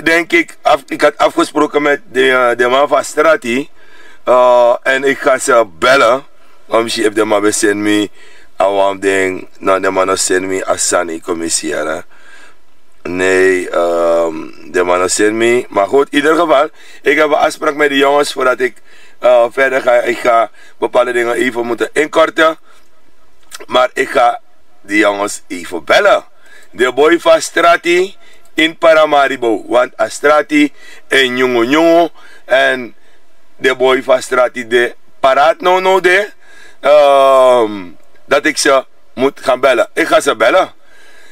denk ik, ik had afgesproken met de man van Strati. En ik ga ze bellen. Om ze de man send me. Awam ding. Nou, de man send me Asani commissaris. Nee, de man send me. Maar goed, in ieder geval. Ik heb een afspraak met de jongens voordat ik verder ga. Ik ga bepaalde dingen even moeten inkorten. Maar ik ga die jongens even bellen. De boy van Strati in Paramaribo. Want Strati en jongen. En de boy van Strati de paraat no de. Dat ik ze moet gaan bellen. Ik ga ze bellen.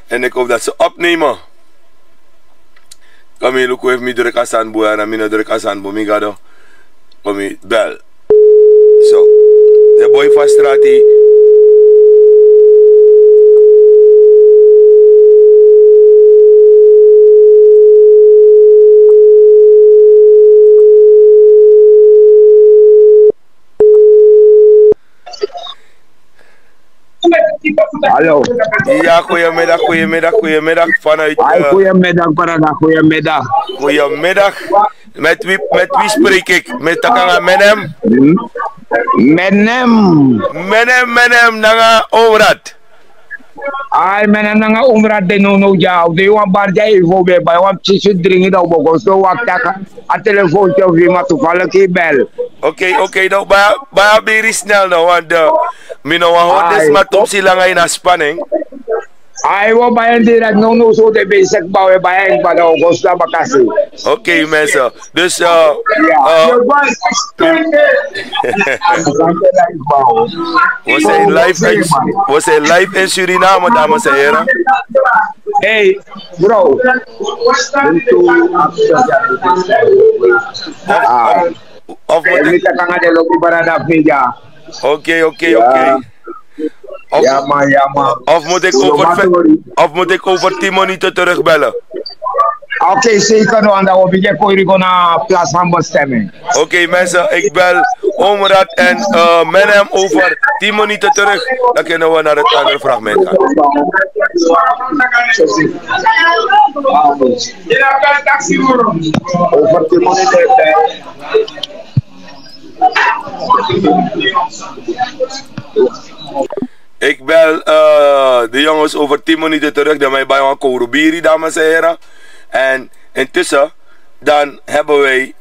En ik hoop dat ze opnemen. Kom hier, Luko heeft me druk als aan boer. En ik druk als aan boer. Ik ga kom hier, bel. Zo. De boy van Strati. Hallo. Ja, goedemiddag vanuit... goedemiddag, Parada, goedemiddag. Goedemiddag. Met wie spreek ik? Met Takanga Menem? Menem, nanga Omrat. Ay, Menem nanga Omrat de no ja. De wan barja even bij wan tissue drinken dat we zo wachten. A telefoontje of iemand toevallig bel. Oké, nou, bij beri snel nou, want mino wan hoort maar top si lang in spanning. Ay, wo bij direct no zo de bezig bouwen bij een van de Augusta Bakassi. Oké, mensen. Dus we zijn live in Suriname, dames en heren. Hey, bro. Of moet ik... Oké. Ja, man. Of moet ik over 10 minuten terugbellen? Oké, zeker nog. En dan wil ik naar plaats van bestemming. Oké, mensen, ik bel Omrat en Menem over 10 minuten terug. Dan kunnen we naar het andere fragment gaan. Over 10 minuten. Ik bel de jongens over 10 minuten terug. Dan ben je bij een Korobiri, dames en heren. En intussen, dan hebben wij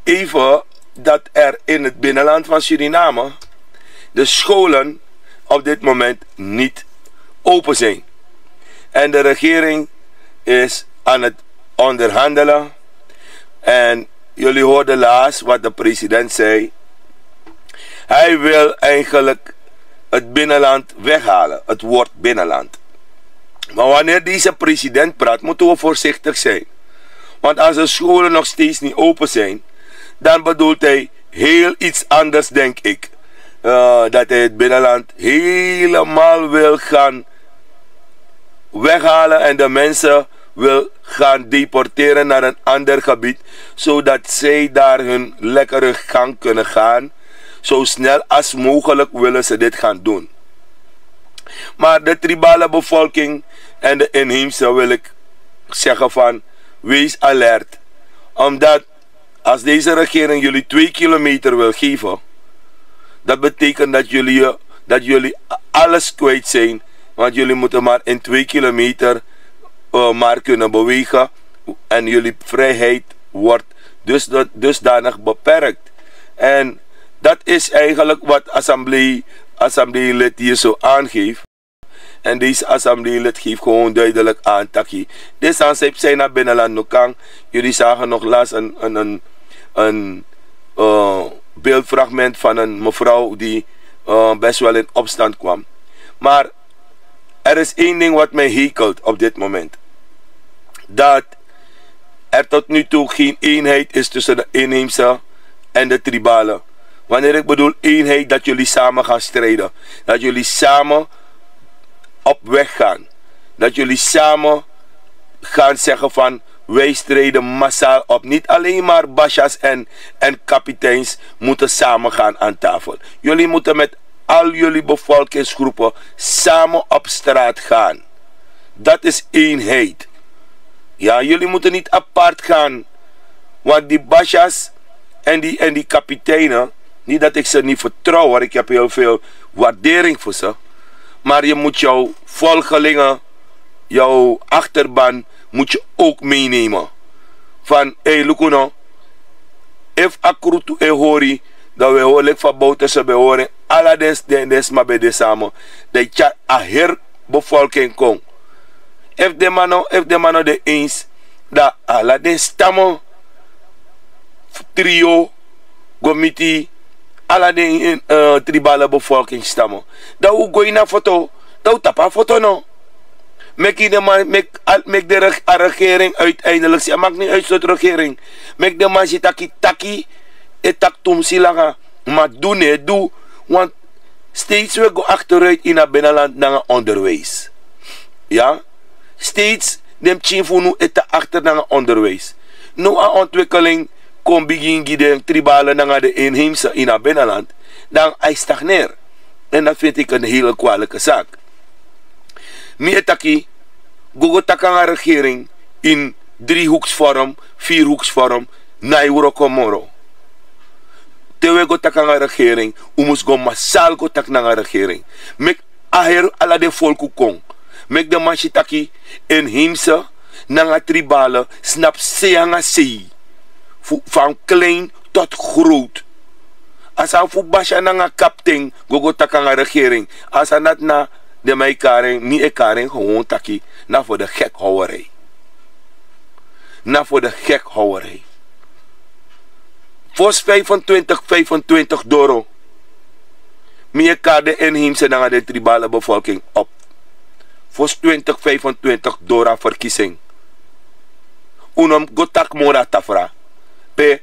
even dat er in het binnenland van Suriname de scholen op dit moment niet open zijn. En de regering is aan het onderhandelen. En jullie hoorden laatst wat de president zei. Hij wil eigenlijk het binnenland weghalen, het woord binnenland. Maar wanneer deze president praat, moeten we voorzichtig zijn. Want als de scholen nog steeds niet open zijn, dan bedoelt hij heel iets anders, denk ik. Dat hij het binnenland helemaal wil gaan weghalen en de mensen wil gaan deporteren naar een ander gebied, zodat zij daar hun lekkere gang kunnen gaan. Zo snel als mogelijk willen ze dit gaan doen. Maar de tribale bevolking en de inheemse wil ik zeggen van, wees alert. Omdat als deze regering jullie 2 kilometer wil geven, dat betekent dat jullie alles kwijt zijn. Want jullie moeten maar in 2 kilometer maar kunnen bewegen. En jullie vrijheid wordt dusdanig beperkt. En dat is eigenlijk wat assembleelid hier zo aangeeft. En deze assembleelid geeft gewoon duidelijk aan. Taki. Dit zijn naar binnenland Nokang. Jullie zagen nog laatst een beeldfragment van een mevrouw die best wel in opstand kwam. Maar er is één ding wat mij hekelt op dit moment. Dat er tot nu toe geen eenheid is tussen de inheemse en de tribale. Wanneer ik bedoel eenheid, dat jullie samen gaan strijden. Dat jullie samen op weg gaan. Dat jullie samen gaan zeggen van, wij strijden massaal op. Niet alleen maar Bashas en kapiteins moeten samen gaan aan tafel. Jullie moeten met al jullie bevolkingsgroepen samen op straat gaan. Dat is eenheid. Ja, jullie moeten niet apart gaan. Want die Bashas en die kapiteinen, niet dat ik ze niet vertrouw, hoor. Ik heb heel veel waardering voor ze. Maar je moet jouw volgelingen, jouw achterban, moet je ook meenemen. Van, Lukuno, if akrutu hori, dat we horen van buiten ze behoren, alle des maar bij de samen, dat je a her bevolking komt. If de mano de eens, dat alle den stammen, trio, gomiti, alle den tribale bevolking stammen. Dat we go in een foto, dat we tapa foto no. Mek de regering uiteindelijk, ze maakt niet uit tot regering. Mek de man taki, etak tum silaga. Maar doe, want steeds we go achteruit in het binnenland naar onderwijs. Ja? Steeds dem chinfunu eta achter naar onderwijs. Nu een ontwikkeling kon beginnen de tribale naar de inheemse in het binnenland, dan hij stagneert. En dat vind ik een hele kwalijke zaak. Mietaki, gogo takanga regering in 3-hoeksvorm, 4-hoeksvorm, Nairo Komoro. Tewe go takanga regering, umus go masal go takanga regering. Mek aher ala de volku kong. Mek de machitaki en himse, nanga tribale, snap seanga sei. Van klein tot groot. Als hij voor Basha nanga kapten, gogo takanga regering. Als hij net na de mij karing, niet een karing, gewoon taki, na voor de gekhouwerij. Na voor de gekhouwerij. Vos 25 doro. Meer kade en himse naar de tribale bevolking op. Vos 25 dora verkiezing. Unom gotak mora tafra. Pe,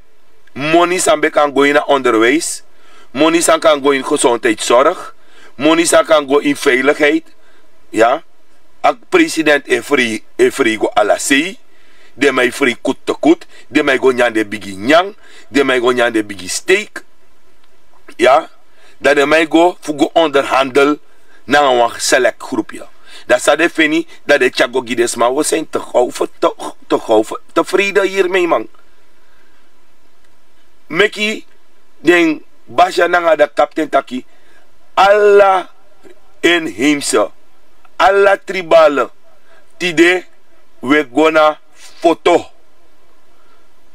money sambe kan go in onderwijs. Money san kan go in gezondheidszorg. Money san kan go in veiligheid. Ja. Ak president e free go ala sei. De mij free kut te kut. De mij go nyan de bigi nyang. De mij go nyan de bigi steak. Ja. Dat de mij go fugo onderhandel naar een select groepje. Dat zou de fini dat de Chago Gides maar we zijn te gauw, tevreden hiermee man. Meki den Basha nanga de kapten taki. Alla inheemse, alla tribale, tide we gona foto.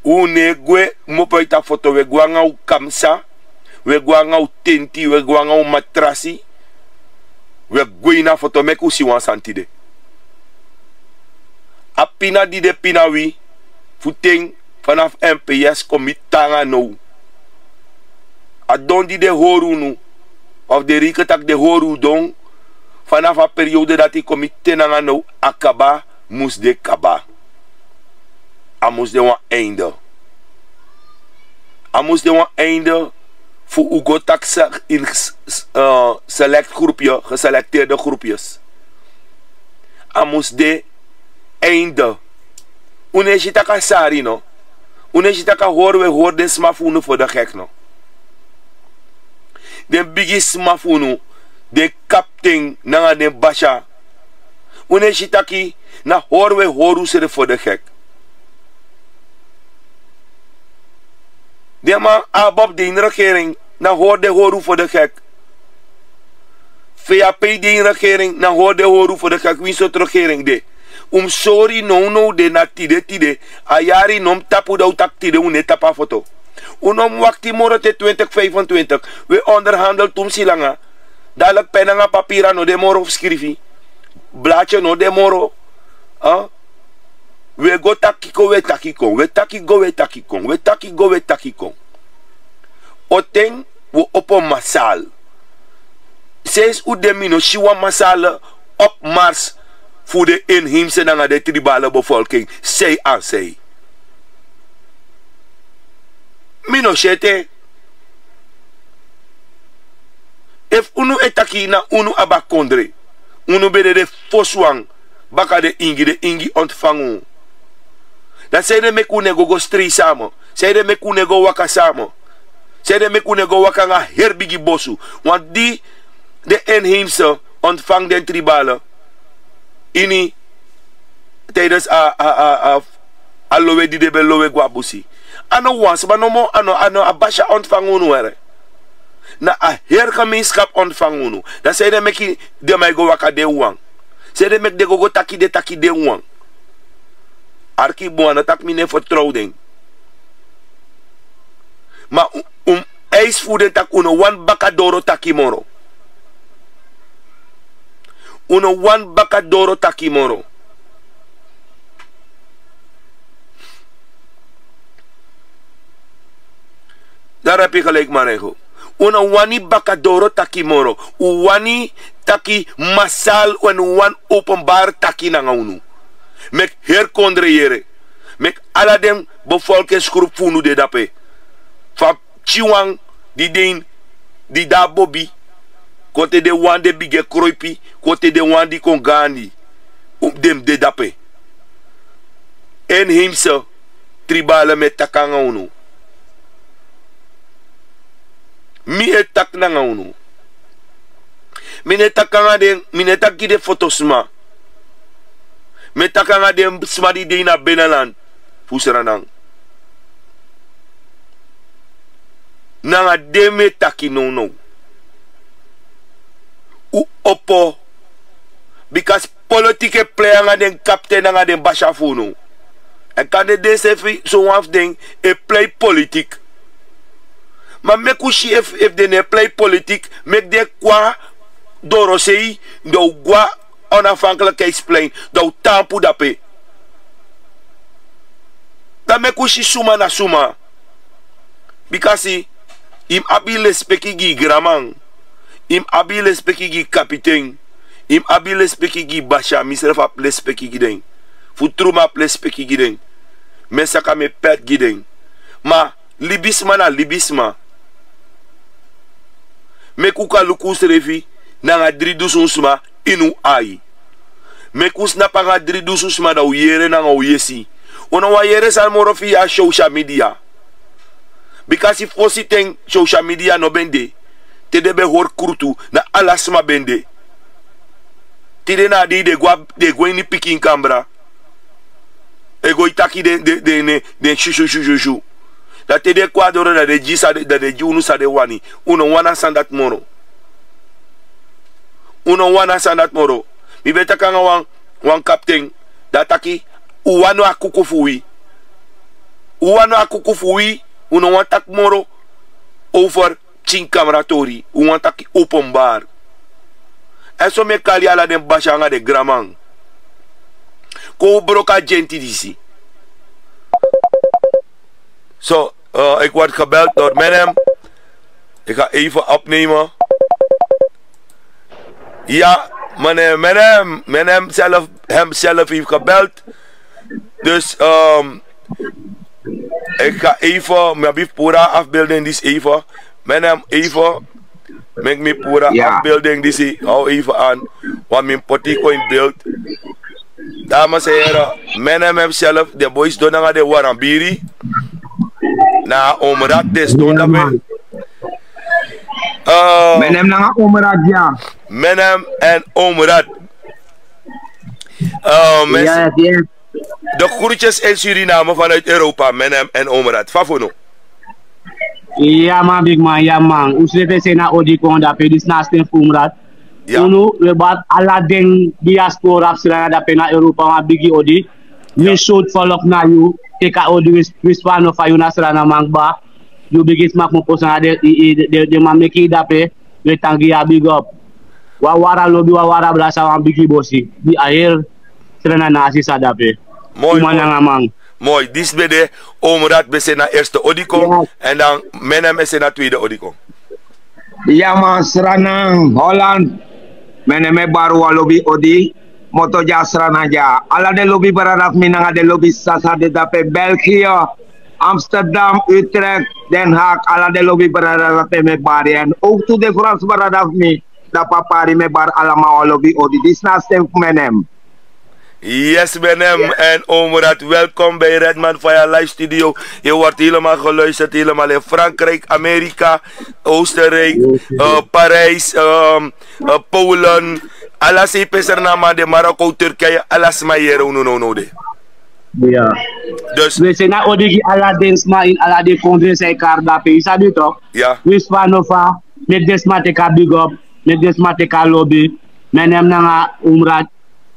Une gwe mopaita foto we gwanga u kamsa, we gwanga u tenti, we gwanga u matrasi. We gwe na foto mek u siwan santide. A pina di de pinawi, futeng vanaf MPS komitanga nou. A don di de horu nu. Of de riketak de horu don. Vanaf een periode dat die comité nanga nou akaba, moest de kaba. A moest de wan einde. A moest de wan einde voor ugotak in select groepje, geselecteerde groepjes. A moest de einde. Uneshitaka sari no. Uneshitaka hoor de smafunu voor de gek no. De biggest smafunu. De kapten nanga de Basha. Uneshitaki na horu ze voor de gek. De man abob de regering na horu voor de gek. VAP de regering na horu voor de gek. Wie soort regering de? Sorry no de na tide. Ayari nom tapu da utak tide une tapa foto. Unom wakti moro te 2025. We onderhandel tum silanga. Dadelijk pen en papier no de moro schrijven. Blaadje no de moro. We go takiko, we takiko. We takiko, we takiko. We takiko, we takiko. Oteng we opo masal. Sinds u de mino shiwa masal op mars voor de inheemse en de tribale bevolking. Zij aan zij. Mino shete. If unu etaki na unu abakondre, unu bede de foswang, baka de ingi ontvangen. Dan zei de mekune go stri samen. Zei de mekune go waka samen. Zei de mekune go waka nga herbigi bosu. Want die, de inheemse, ontvang den tribale. tijdens lowe die de lowe guabusi. Ano wans, maar no mo ano abasha ontvangen were. Na a hergemeenschap ontvangen. Dan zei de meki de mij go waka de wang. Zei de mek de go taki de wang. Arki buana tak mine vertrouwding. Maar ijsvoeden tak uno wan bakadoro takimoro. Uno wan bakadoro takimoro. Daar heb je gelijk, Marejo. Una wani bakadoro taki moro. Uwani taki masal en wan openbaar taki na unu. Mek herkondreëren. Mek aladem bevolkingsgroep funu de dape. Van Chiwang die den die da bobi. Kote de wan de bige kroipi. Kote de wan die kongani. Dem de dape. En himse tribale met takanga unu. Mi etak na nga unu. Mine takanga den, mine taki de fotosma. Me takanga den smadi de na benaland. Fuseranang. Nanga de me taki no. U oppo. Because politieke player nga den captain nga den bashafuno. En kan de DCF zo af den e play politiek. Maar me kushi if de play politiek, mek de kwa dorosei, do gwa onafhankelijkheidsplein, do tampu dape. Dan me kushi suma na suma. Because im abile speki gi gramang, im abile speki gi kapitein, im abile speki gi basha, misref ap le speki giden. Futruma ap le speki giden. Mesaka me pet giden. Ma libisma na libisma. Mekuka lukus refi nanga dridususma inu ai. Mekus na panga dridususma da uyere nanga uyesi. Ona wa yere sal morofi ya social media. Because if fosi ten social media no bende, te debe hor kurtu na alasma bende. Tide na di de gwa ni pikin kambra. Ego itaki de shushu. Dat te de kwadoro da de jisa da de junu sa de wani. Uno wana sandat moro. Uno wana sandat moro. Mi beta kanga wan kapten. Da taki uwano akukufuwi. Uwano akukufuwi. Uno wan tak moro. Over chin kameratori. Uwan taki openbaar. En so me kali ala den bashanga de gramang. Ko broka genti disi. Zo, ik word gebeld door Menem. Ik ga even opnemen. Ja, meneer Menem hemzelf heeft gebeld. Dus ik ga even mijn pura afbeelding die is even. Menem even. Met mijn pura afbeelding die is. Hou even aan. Want mijn potiko in beeld. Dames en heren, Menem hemzelf. De boys doen naar de Warambiri. Na omrat des doen dat we. Menem na omrat ja. Menem en omrat. Ja. De groetjes in Suriname vanuit Europa, Menem en omrat. Fafono. Ja man, big man, ja man. Uslepe se na odi kon da pe dis na sten omrat. Ja. Unu we bat ala den diaspora sra da pe na Europa ma bigi odi. We should follow na you. Take all the response of you nasrana mangba. You begin smack mo posa de man make it up we tangi a big up. Wa wara lobi wa wara blasa wa bigi bosi. Di air srana na asisa dape. Mooi. Mooi. Dis bede omrat bese na eerste odiko en dan Menem bese na tweede odiko. Ja man, sranang Holland. Menem baru wa lobi odi. Moto jasrana ja. Ala de lobby beradaf minanga de lobby sasa de dape België, Amsterdam, Utrecht, Den Haag. Ala de lobby beradaf me bari. En ook to de Frans beradaf mi. Da papari me bar alama lobby odi. Dis na stem Menem. Yes, Menem en Omrat, welkom bij Redman Fire Live Studio. Je wordt helemaal geluisterd, helemaal in Frankrijk, Amerika, Oostenrijk, Parijs, Polen, Alas peser nama de Marokko, Turkije, alas mayere no de. Ja. Dus, we zijn na odigi ala densma in ala de kondre say karda pe isabi toch? ja. We spanova met desma te ka big up, met desma te ka lobby. Menem nanga umrat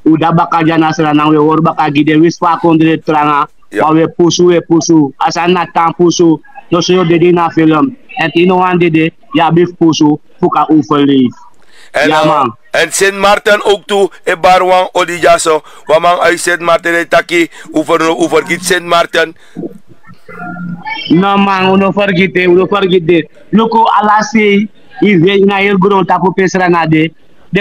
uda baka jana sera nang we wor baka gide we spa kondre tranga. Ja. Maar we pusu. Asan na tan pusu. No so yo dede na film. En tino wan dede ya bif pusu fuka overleef. En, Ja man. en Sint Maarten ook toe, e barwang odijaso, wamang uit Sint Maarten e taki, over git Sint Maarten. No man, uno forget. Loko alasi, i na heel grond tapu pesra na de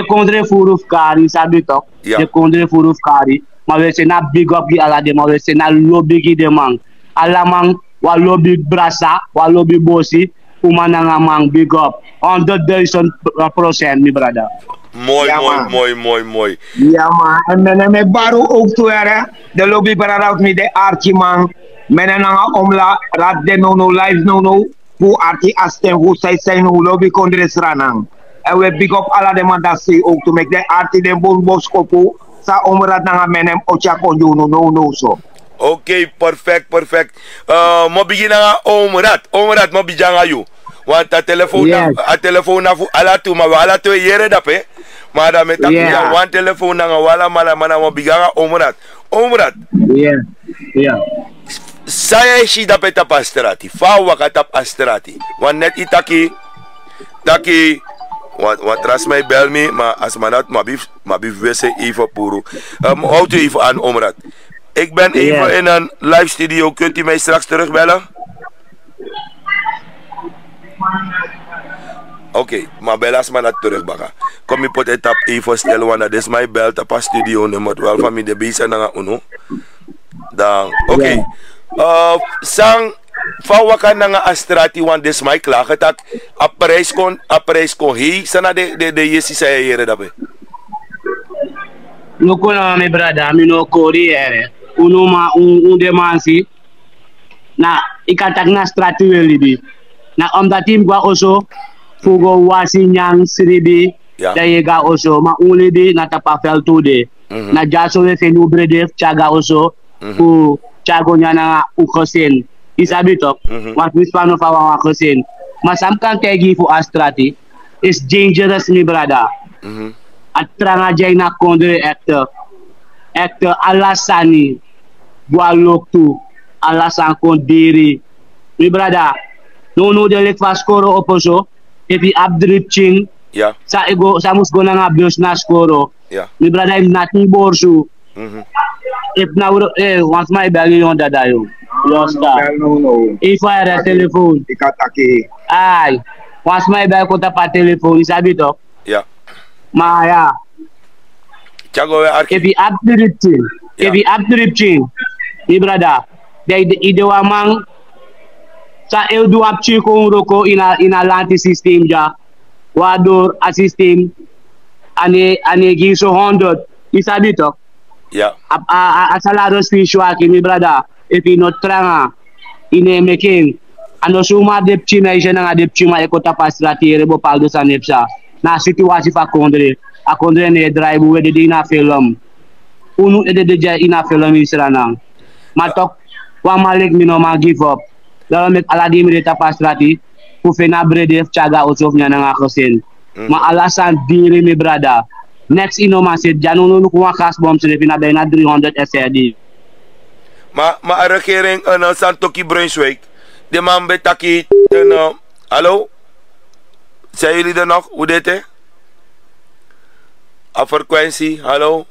kondre furuf kari, sabi tok. Ja. De kondre furuf kari. Maar we zijn na big up die ala de, maar we zijn na lobby die de man. Alla man, wa lobby brasa, wa lobby bosi, umananga man big up. 100,000%, mi brother. Mooi, Ja, mooi, man. mooi. Ja man, en men baru ook toe hè. De lobby paradout met de Archie man. Men nanga omla rat de no live no. Fu Archie asten fu sai no lobby kondres ranang. En we big up alla de man dat say ook to make de Archie den bon boskopu sa omrat nanga menem ocha konju no so. Oké, perfect. Mo beginnen aan omrat, mo bijanga you. Want dat telefoon, Yes. a telefoon na fu ala tu, maar we ala tu yere dape. Maar dan met dat Yeah. one telefoon na wala mana mo biganga omrat. Yeah. Saya shi dape tap astrati, fa wakatap astrati. Want net itaki, wat tras mij bel me, maar als man dat ma bif wese even puro. Houdt u even aan omrat. Ik ben even in een live studio, kunt u mij straks terugbellen? Oké, maar bel als man dat terugbaka. Kom je pot etap even stellen, want dat is mijn bel tap studio nummer 12 van mij de bezig na uno. Dan, oké. Sang van wakan nga astrati want des my klagen dat a prijs kon hi sana de yesi sa yere dape. No kono me brada mi no koriere. Uno ma un demansi. Na ikatak na strati welibi. Na omdat team gwa oso fugo wasi nyang sribi. Ja. Da yega oso ma ulibi na tapafel tude. Na jaso we fenu brede chaga oso ku chago nyana ukosen. Isabi tok. Want we span of our ukosen. Maar sam kan tegi fu astrati is dangerous mi brada. At tranga jay na kondre actor alasani Gualoktu alasan kondiri mi brada no de lek fa skoro oposo epi abdripching Ja. sa ego sa mus go na bios na skoro Ja. mi brada im nati borsu if na once my bag yon dada yo sta No. if I had a telephone Ikataki. ay once my bag ko ta pa telephone isabi to Ja. Maya Chago we arki. if he abdripching mi brada de ide wa mang sa eu do apchi ko roko ina lanti system ja wador a system ane gi so 100 isabi to Ja. a salaro spiritual ki mi brada if he not tranga ine making ano suma depchi na jena depchi ma ekota pastrati rebo paldo sa nepsa na situasi fa kondre a kondre ne drive we de ina film unu de ja ina film isranang matok wa malik mi no ma give up dala met aladi mi de pastrati fu fena brede chaga osof nyana nga khosen ma alasan diri mi brada next inoma se janu no ko wakas bom se fina bena 300 SRD Maar een regering een Santoki Brunswijk. De man betaki hallo? Zijn jullie er nog? Hoe dit hè? A frequentie, hallo?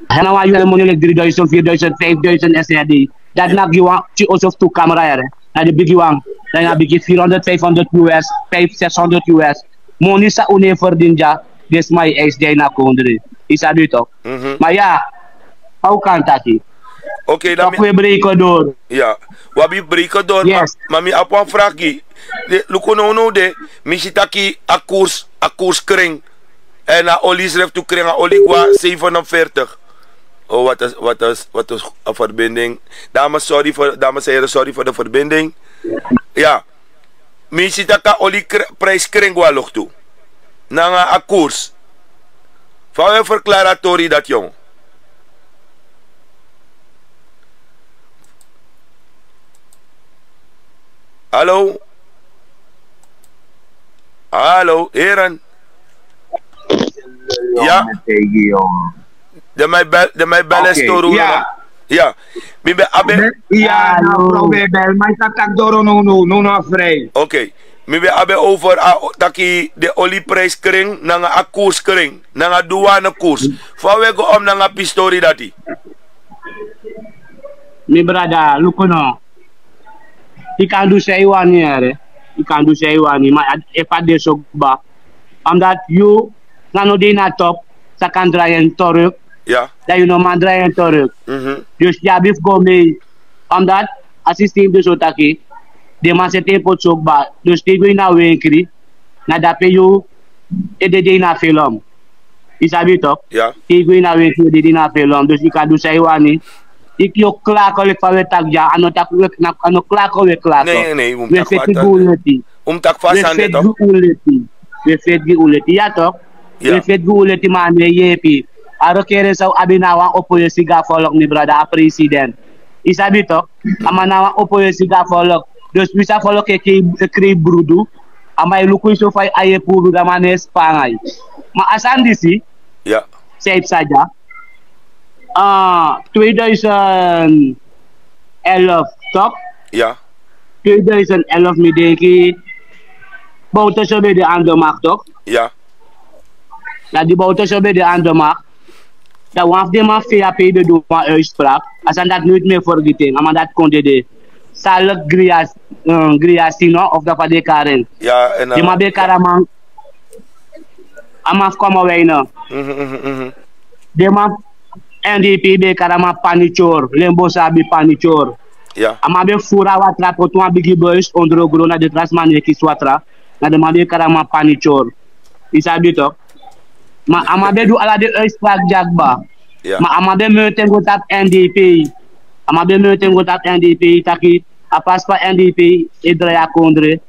Hana wa yule money like 3,000, 4,000, 5,000 SRD. Dat nak you want to also two camera here. Na the big one. Dan na big 400, 500 US, 500, 600 US. Money sa une verdien this my SJ na kondre. Isa dito. Maar ja, how kan taki? Oké, dan We break door. ja. Wabi breken door. Yes. Maar mi op een vraagje. Lukono de misitaki a koers kring. En a olie schrijft toe kring a olie qua 47. Oh, wat is een verbinding. Dames en heren, sorry voor de verbinding. Ja. Misitaka olie prijs kring wa lok toe. Na a koers. Van we verklaaratorie dat, jong? Hallo? Hallo, heren? Ja? De mij bellen storen. Ja. Bibe abe. Ja, nou probeer maar tak doro no vrij. Oké. Mibe abe over taki de olieprijskring nanga a koerskring, nanga douane koers. Van we go om nanga pistori dati. Mi brada, look no. Ik kan dus say one here. Ik kan dus say one, maar if I de so ba. Omdat you nano de na top, sa kan draaien toruk. Ja. Dat je no man draaien toruk. Dus ja, bif go mee. Omdat als systeem dus otaki. De man zet pot sok ba. Dus die go na wenkri. Na dape you de na film. Isabi toch? Ja. Die go na wenkri de na film. Dus ik kan dus say one. Ik yo klako le fa wetak ja ano tak ano klako we klako. Nee, we fet guleti. Tak fasande toch? We fet guleti ja toch? We fet guleti man we yepi. Aro kere sa abinawa oppositie ga volk ni brada president. Isabi toch? Amanawa oppositie ga volk. Dus bisa volk ke kri brudu. Amai luku so fai aye puru da manes pangai. Ma asandisi? Ja. Saib saja. 2011 toch? Ja. 2011 mi denki bouwte zo bij de Andermacht toch? Ja. Ja, die bouwte zo bij de Andermacht. Dat wanneer de man VAP de doen van uitspraak, als aan dat nooit meer vergeten, maar dat kon de salak griasino of dat van de Karen. Ja, en die man bij Karaman, amaf komen wij nou. Die man NDP be karama panichor, lembo sabi panichor. Ja. Ama be fura watra potwa bigi boys ondro grona de trasman ki swatra. Na de mabe karama panichor. Isabi to. Ma ama be du ala de uitspraak jagba. Ja. Ma ama be meuten go tap NDP. Ama be meuten go tap NDP taki apas pa NDP edraya kondre.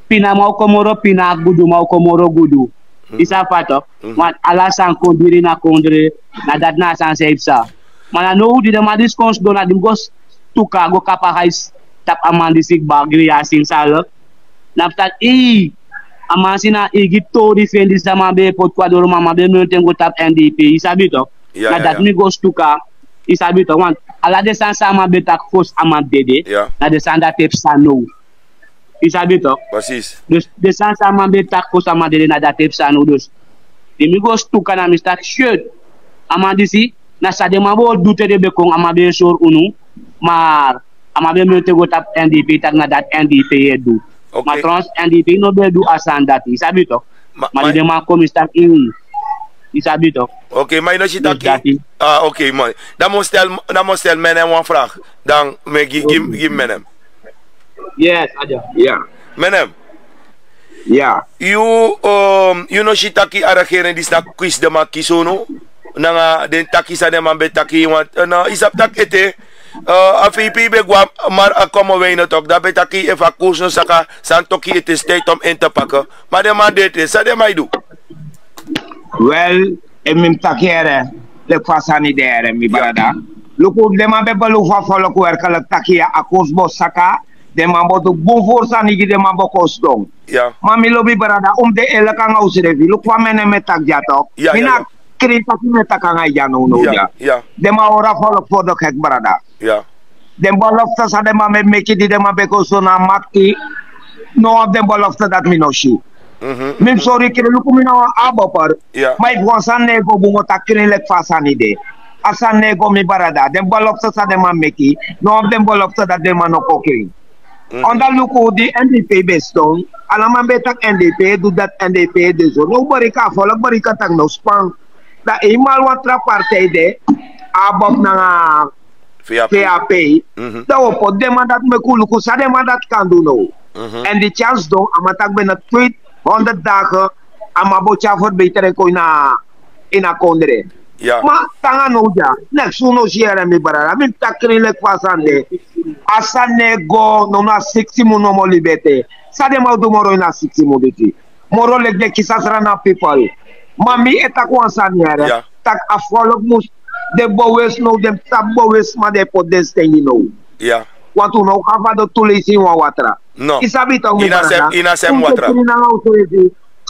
Pina mau komoro pina gudu mau komoro gudu. Isa pato, maar alasan kondiri na kondre, na dat na san seipsa. Maar na nou die de man diskons do na dim gos tuka go kapa hais tap amandi sik bagri asin salak. Naptat amasina igito defendi sama be pot kwadoro mama be menten go tap NDP. Isabi to. Na dat mi gos tuka. Isabi to want ala de san sama be tak fos amandede. Na de san dat tepsa nou. Isabi toch? Precies. Dus de sans sama be tak ko sama de na dat tip sanu dus. De mi go stuka na mi stak shirt. Amandisi na sa de mabo dute de be kong amabe sor unu. Maar amabe mete go tap NDP tak na dat NDP edu. Okay. Ma trans NDP no be du asan dat. Isabi toch? Maar de man kom stak in. Isabi toch? Oké, maar je ziet dat oké, man. Dan moet stel men een vraag. Dan give men hem. Yes, aja. Ja. Menem. Ja. You no shitaki arageren di snak quiz de ma kisono. Nanga den taki sa de man betaki want na isap tak ete AVP be gwa maar akomo we no tok da betaki if a koers no saka santoki it is tijd om in te pakken. Maar de man dit is sa de mai do. Well, emim takere le fasani dere mi barada. Luku de man be balu fa folo ko erkala takia akos bo saka. De mambo to bon forsa nigi de mambo kostong. Ja. Mami lobi berada de ele kan ausrevi. Lu kwa mene metak jatok. Ja, Mina krita ki metak kan jano no ja. Ja. De ma ora follow for the hek berada. Ja. De bolofta sa de mame meki di de mambe kostona maki. No of de bolofta dat minoshi. Mim sorry kire lu kumina abopar. Ja. Mai fonsan nego bungo takire lek fasani de. Asan nego mi berada. De bolofta sa de mameki. No of de bolofta dat de manoko kiring. Onda luku di NDP bestong, alaman betak NDP, do dat NDP de zo. No barika volk barika tang no spang. Da imal watra partij de, abop na VAP. Da opo dema dat me kuluku sa dema dat kan do no. En die chance do, amatak ben het tweet 100 dagen, amabocha voor beter ko ina kondre. Ja. Ma tanga no ja, next uno share mi barara, mi takri lek fasande. Asane go no na 60 mo no mo libete. Sa de mau do moro na 60 mo diti. Moro lek de kisasra na people. Mami eta kwansan yere. Ja. Tak afvolk moest de bouwers nou, de tap bouwers maar de podesteni nou. Ja. Want nou gaan we de toelezing van watra. No. Isabi toch mi Ina sem watra.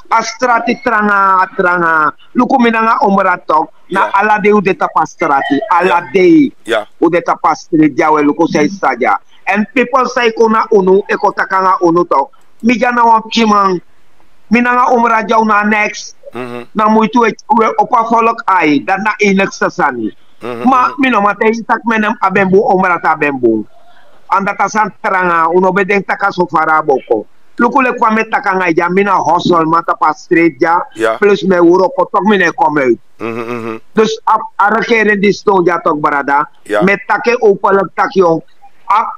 Astrati tranga. Luko minanga omratok. Na ala de u de tapastrati. Ala de. Ja. U de tapastri jawe luko say saja. And people say kona unu, eko takanga unu to. Mi jana wan kimang. Minanga omra jaw na next. Na muito opa volk ai. Dat na inek sasani. Ma minomate itak menem abembu omrata abembu. Anda tasan teranga uno bedeng taka sofara boko. Lukule kwa me taka ngai jamina hosol mata pas street ja plus me uro kotok mine komme. Dus ara keren di sto ja tok barada. Me take opalak takyong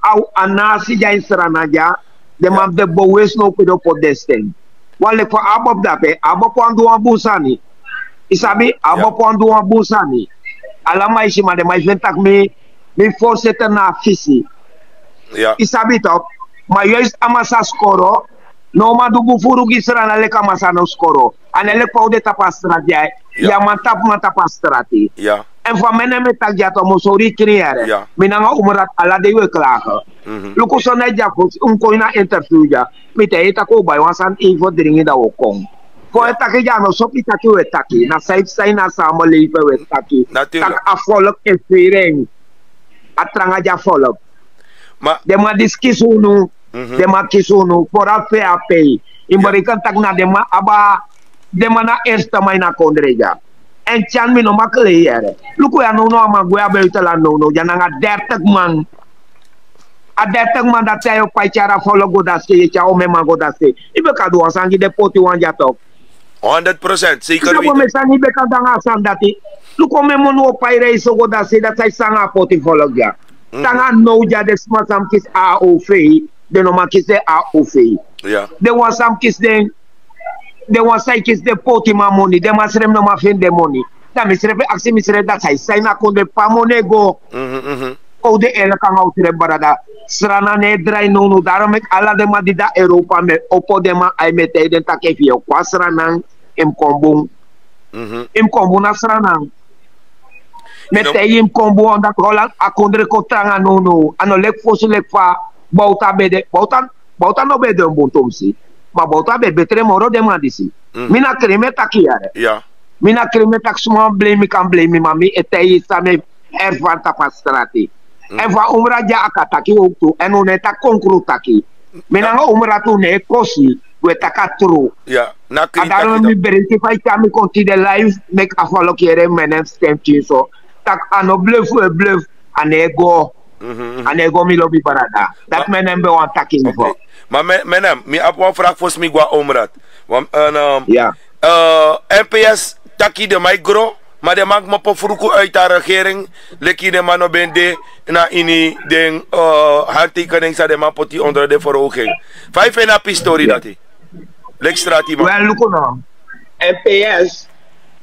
au anasi ja insrana ja de mam de bowes no kudo podesten. Wale kwa abob dape abob andu abusani. Isabi abob andu abusani. Alama isi ma de mais ventak me force na fisi. Ja. Isabi top, maar juist amasa skoro, no ma dubu furu gisra na leka masa no skoro. Anele pa ude tapastrati ya matapastrati. Ja. En van mene me tak jato mo sori kriere. Ja. Minanga umrat ala de we klagen. Luko so na japos na interview ja. Mite eta ko bai wasan info dringi da okong. Ko eta ke ja no so pita ki we taki na sai na sama leipe we taki. Tak afolok experience. Atranga ja folok. Dema diskisunu, dema kisunu, pora PAP. Imberikan tak na dema aba dema na eerste mai na kondreja. En chan mi no makele yere. Luku ya no ama gue abe utala no jananga 30 man. A 30 man dat saya pai cara follow godaste ye cha o mema godaste. Ibe kadu asangi de poti wan jatok. 100% zeker weten. Ibe sangi be kadanga sandati. Luku memo no pai reiso godaste dat sai sanga poti follow ja. Tanga nou ja de smasam kis AOV, de no ma kis de AOV. Ja. De wasam kis de wasai kis de poti ma money, de masrem no ma fin de money. Da misrep aksi misrep dat sai na konde pa monego. O de ele kan outre barada. Srana ne drai no daarom ik ala de ma di da Europa me opo de ma ai mete den takefi o kwasrana im kombung. Im kombung na srana. Met hem combo on dat Holland akondre kotranga no ano lek fosu lek fa bauta bede bauta no bede mbontomsi ma bauta be betre moro de mandisi mina kreme takiare ja mina kreme tak suma blame kan blame mami etei same ervan tapastrati eva umra ja akataki okto eno neta konkru taki mina umra tu ne kosi we takatru ja na adaro mi berenti fai kami konti de live mek afalo kere menen stem so tak ano bluff anego anego mi lobby parada dat menem be wan taking for maar menem mi ap wan vraag fos mi gwa omrat want ja NPS taki de micro maar de maak me po fruku uit de regering leki de mano bende na ini den handtekening sa de man poti onder de verhoging 5 en api story dati lek strati man well look no NPS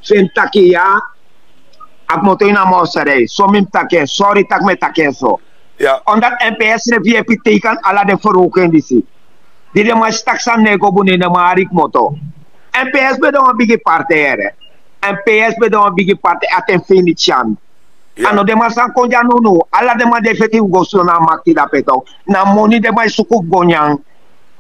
sin taki ya ak moto ina mosere so mim take sorry tak me take so ja omdat NPS revie piteikan ala de verhoging disi di de mas taksan nego bunina marik moto NPS be don bigi parte ere NPS be don bigi parte aten finichan ano de masan konja no ala de ma defetiv gosto na makti da peto na moni de mai suku gonyang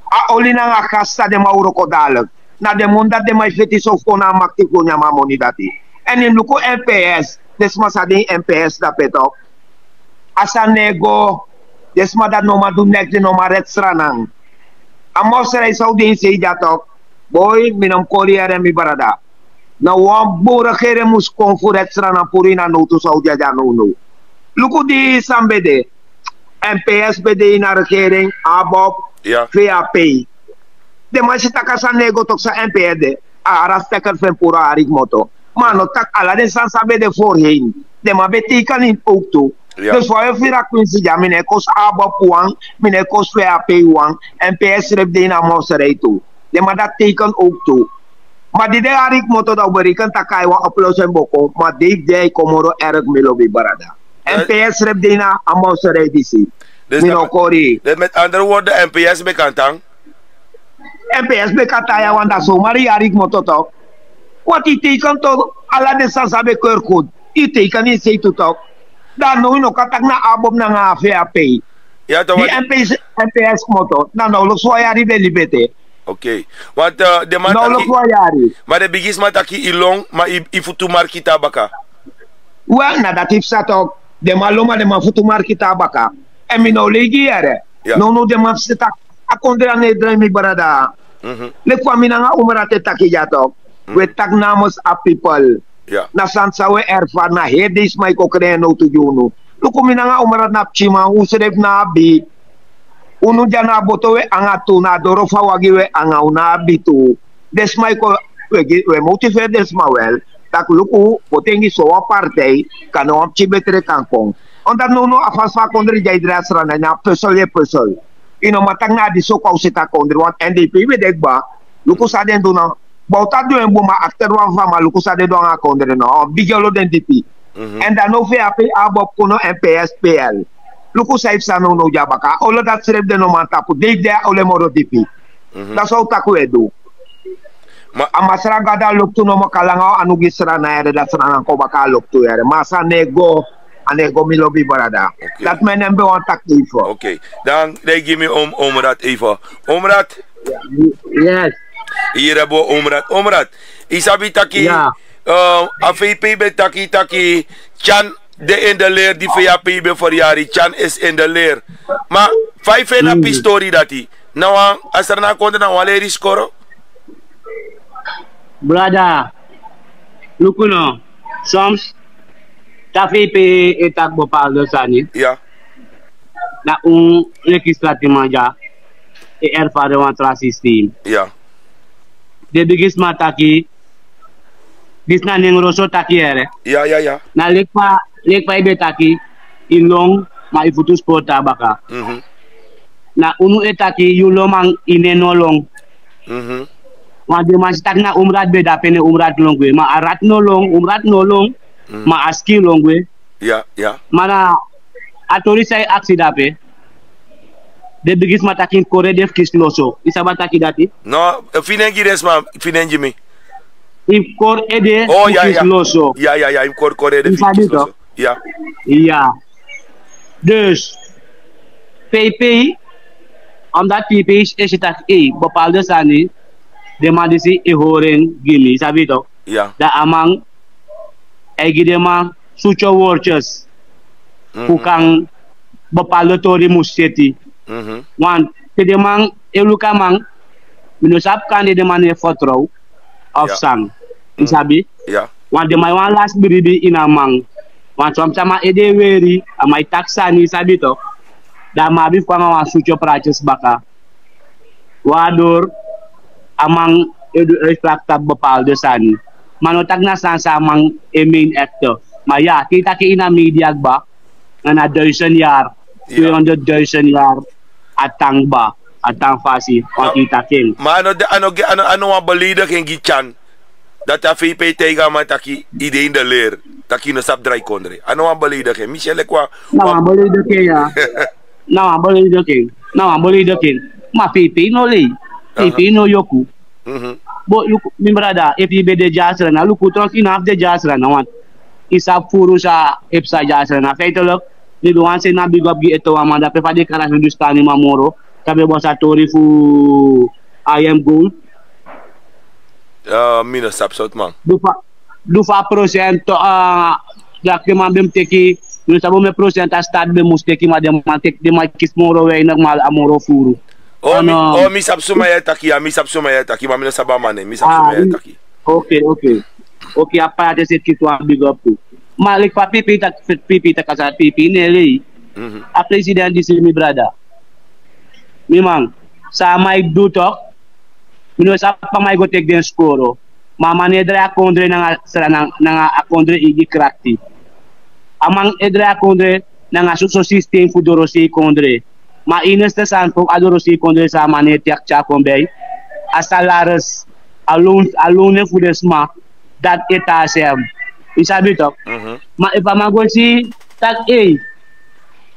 a olina nga kasta de ma urokodal na de monda de mai feti so kona makti gonya ma moni dati en in luko NPS desma sa de NPS da peto asa nego desma da no ma du nek de no ma retstranan amos rei saudi se jatok boy minam korea mi barada na wan bora kere mus konfu retstranan purina no to saudi ja no luko di sambede NPS bede in regering abob VAP de ma sita kasa nego tok sa NPS de ara stekker fen pura arik moto mano tak ala de san sabe de voorheen de ma beti kan in ook toe dus voor vira kwinsi ja mine kos abob wang mine kos VAP wang NPS rep de na moserei toe de ma dat teken ook toe maar die de arik moto da berikan takai wa oplossen boko maar de komoro erg melobi barada NPS rep de na moserei disi mino kori dat met andere woorden NPS bekantang NPS bekanta ya wanda so mari arik moto to Wat iteken to ala de sasabe kerkut. Iteken is say to talk. Dan no katak na abom na nga FAP. Ja, Die NPS motor. Nou lo swayari de libete. Oké. Want de man Nou lo swayari. maar de bigis man taki ilong, maar ifutu marki tabaka. Well, na dat heeft zat ook. De maloma de man futu marki tabaka. En mi no legi ere. Ja. No de man sita akondra ne drai mi barada. Le kwa mi nga umrate taki jatok. We tak namens a people. Ja. Na sansa we ervan na hedis mai kokre no tu junu. Luku mi nga umrat na pchima usref na bi. Unu jana boto we angatu na doro fawagi we anga una bitu. Des mai ko we motive des mawel. Tak luku potengi soa partij kan om chibetre kankong. Omdat no afasa kondri jaidra srana nya puzzle. Ino matang na di so kausita kondri want NDP we dekba. Luku saden do na bauta do en boma after wan fama luku saden do nga kondri no bigelo den NDP. En dan no VAP abop kuno NPSPL. Luku saif sano no jabaka. Olo dat srep de no mantapu. Dek de ole moro DP. Dat zou taku edu. Amasra gada luktu no makalanga anu gisra na ere dat srana ko baka luktu ere. Masa nego anego mi lobby barada. Okay. Dat men embe wan tak ifo. Oké. Dan reg me Omrat even. Omrat. Yes. Hier hebben we Omrat. Omrat. Isabi taki. Ja. AVP be taki. Chan de in de leer die VAP be voor jari. Chan is in de leer. Maar 5 en een story dat hij. Nou, als er na komt, dan wanneer is scoren? Brother, look no. Soms TVP etak bepaalde sani. Ja. Na legislatief ja. Ervaren van transsysteem. Ja. De biggest mataki. Dis na nengroso taki ere. Ja. Na lekpa ibe taki ilong ma ifutu sport tabaka. Na unu etaki yulomang inenolong. Ma de mas tak na umrat beda pene umrat longwe ma arat nolong umrat nolong ma aski longwe. Ja. Mana atori sai aksidape. De biggest mataki kore def kisloso. Isabataki dati. No, finengi resma, finengi mi. Im kor ede kisloso. Ja, im kor ede kisloso. Ja. Ja. Dus PP omdat PP is het dat bepaalde sani de man disi horen gimi, sabi to? Ja. Da amang egidema sucho worches. Kukang bepaalde tori museti. Want de man eluka man minusap kan de man e fotro of sang. Isabi? Ja. Want de man wan last biribi inamang. Want sama ede weri amai taksani sabi to? Da mabi kwa wan sucho praches baka. Wadur amang edu reflekta bepaalde sani. Manotag na sa amang main actor. Maya, kita ki ina media ba na 1000 jaar, 200,000 jaar atang ba, atang fasi, kita king. Maar ano wa balida ken gichan. Dat AVP tega man taki ide in de leer. Taki no sap dry kondre. Ano wa balida ken Michelle kwa. Na balida ken ya. Na balida ken. Ma PP no le. PP no yoku. Bo mi brada if you be de jasra na luku trok in half de jasra na want isa furu sa epsa jasra na feitelijk ni do wanse na big up gi eto amanda pe pa de kana Hindustani mamoro kabe bosa tori fu I am gold mina sapsot man dufa procento ja ke man bem teki no sabo me procento stad be musteki ma de man tek de ma kis moro we normal amoro furu. Mi sap suma ya taki, ma mina saba mane, mi sap suma ya taki. Okay, apa ada set kitu big up tu. Malik pa pipi tak kasat pipi nele. A presiden di sini brada. Memang sa mai do talk. Mino sa pa mai go take den skoro. Mama ne dra kondre nanga akondre igi krakti. Amang edra kondre nanga so system fudoro si kondre. Ma ineste santo adoro si kondre sa mane tiak cha kombei a salaris alone fu desma dat eta sem isabi to ma ipa magosi tak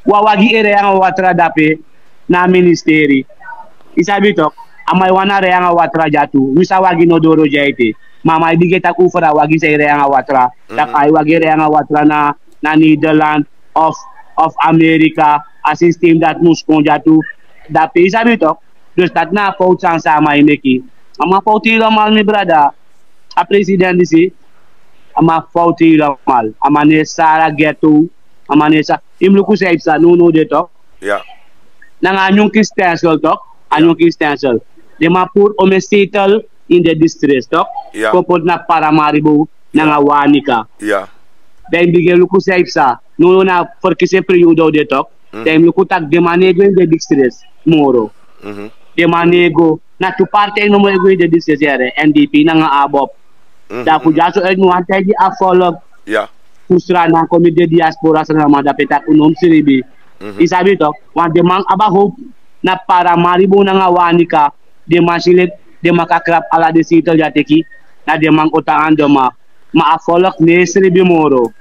wawagi ere yang watra dape na ministeri isabi to amai wana re yang watra jatu wisa wagi no doro jaite mama ibige tak ufara wagi sa ire nga watra tak ay wagi ire nga watra na Netherlands of America a system dat muskon jatu da pays abito dus dat na fout sama ineki ama fouti mal mi brada a president disi ama fouti mal ama ne sara getu ama ne sa imluku sa ipsa no de to nang anyong kistansel to anyong kistansel de ma put omesetal in the distress to kopod na Paramaribo nang awanika dahil bigyan luku sa ipsa no na forkise periodo de to dahil luku tag de manego in the distress moro de manego na tu parte no mo ego in the distress yare NDP nang abop da ku jaso no antay a follow kusra na komite diaspora sa namada petak unom siribi isabi to wan de mang abaho na Paramaribo nang awanika de masilet de makakrap ala de sitel jateki na de mang utangan de ma follow ne siribi moro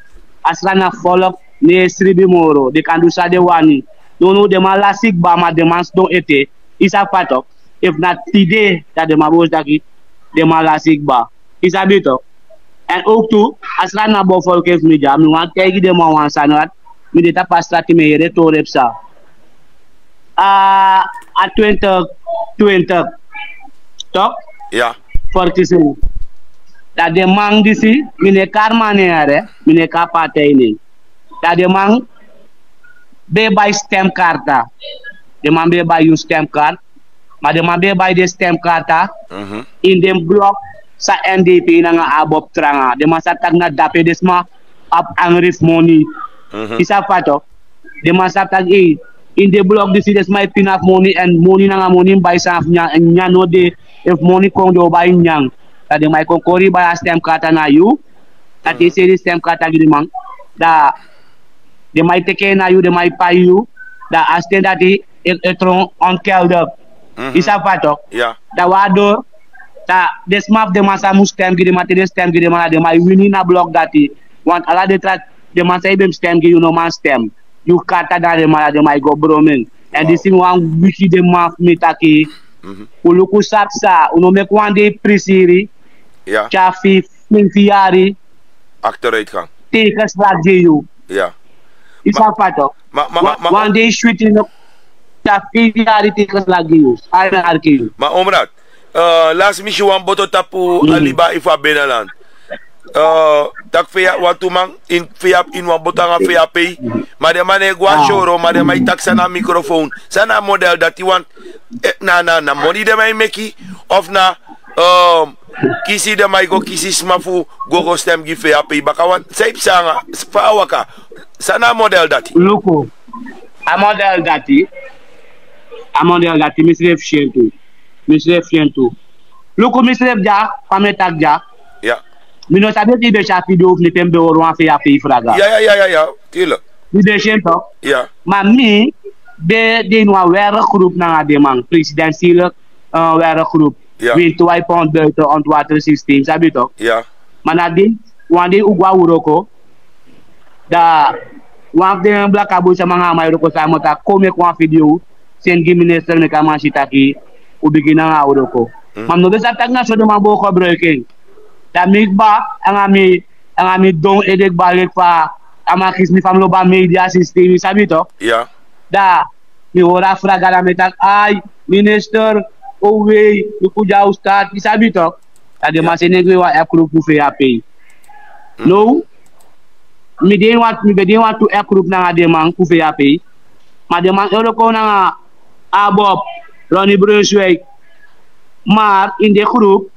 asra na follow ne siribi moro de kandusa de wani no de malasik ba ma de mans don ete isa pato if not today that de mabos daki de malasik ba isabi to en ook toe asra na bo volk heeft mi jam mi wan kay de mo wan sanat mi de ta pastra ti me yere to repsa a 20 tok forkise da de mang disi mine karmane are mine kapate ini da de mang be by stamp karta de mang be by use stamp card ma de mang be by de stamp karta in dem block sa NDP na nga abop tranga de masa tag na dape desma up angrif money isa pato de masa tag in the block this is my pinaf money and money na nga money by sa nya no de if money kong do by nyang tadi may konkori by stamp kata na you at the series stamp kata gidi mang da de may teke na you de may pay you da asten dati etron on kelder isa pato da wado ta desmaf de masa mustem gidi mati de stem gidi mala de may winning na block dati want ala de trat de masa ibem stem gidi no man stem you kata da de mala de may go bromen and this in one wiki de maf mitaki uluku sapsa uno me kwande prisiri chafi minfiari achteruitgang tekens laat je isa pato one day shooting chafi yari tekens laat je ayna arki ma omrat last mission wan boto tapu aliba ifa benaland tak feya watu mang in feya in wan boto nga feya pay ma de mane gwa shoro ma de may tak sana microphone sana model that you want na money de may meki of na kisi de may go kisi smafu go stem gi feya pay baka wan saip sanga fa waka sana model dati luko a model dati misref fientu luko misref ja pametak ja mino sabe ti be chapi do ni tembe woro an fe ya pe fraga ya tilo ni de chento ma mi de no wera group na de man presidential wera group win to iPhone buiten on water system sabe to manadi wande ugwa uroko da wan de black abu sa mga may roko sa mota come ko video sen gi minister ne kama shitaki ubigina nga uroko mam no be sa tag na so de mambo ko breaking da mikba ang ami don edek balik pa amakis ni famlo ba media system sabi to da mi ora fraga la metak ay minister owe ku ja ustad sabi to da de masene gwe wa group ku fe ape no mi de want to group na de man ku fe ape ma de man ero ko na abob Ronnie Brunswick mar in the group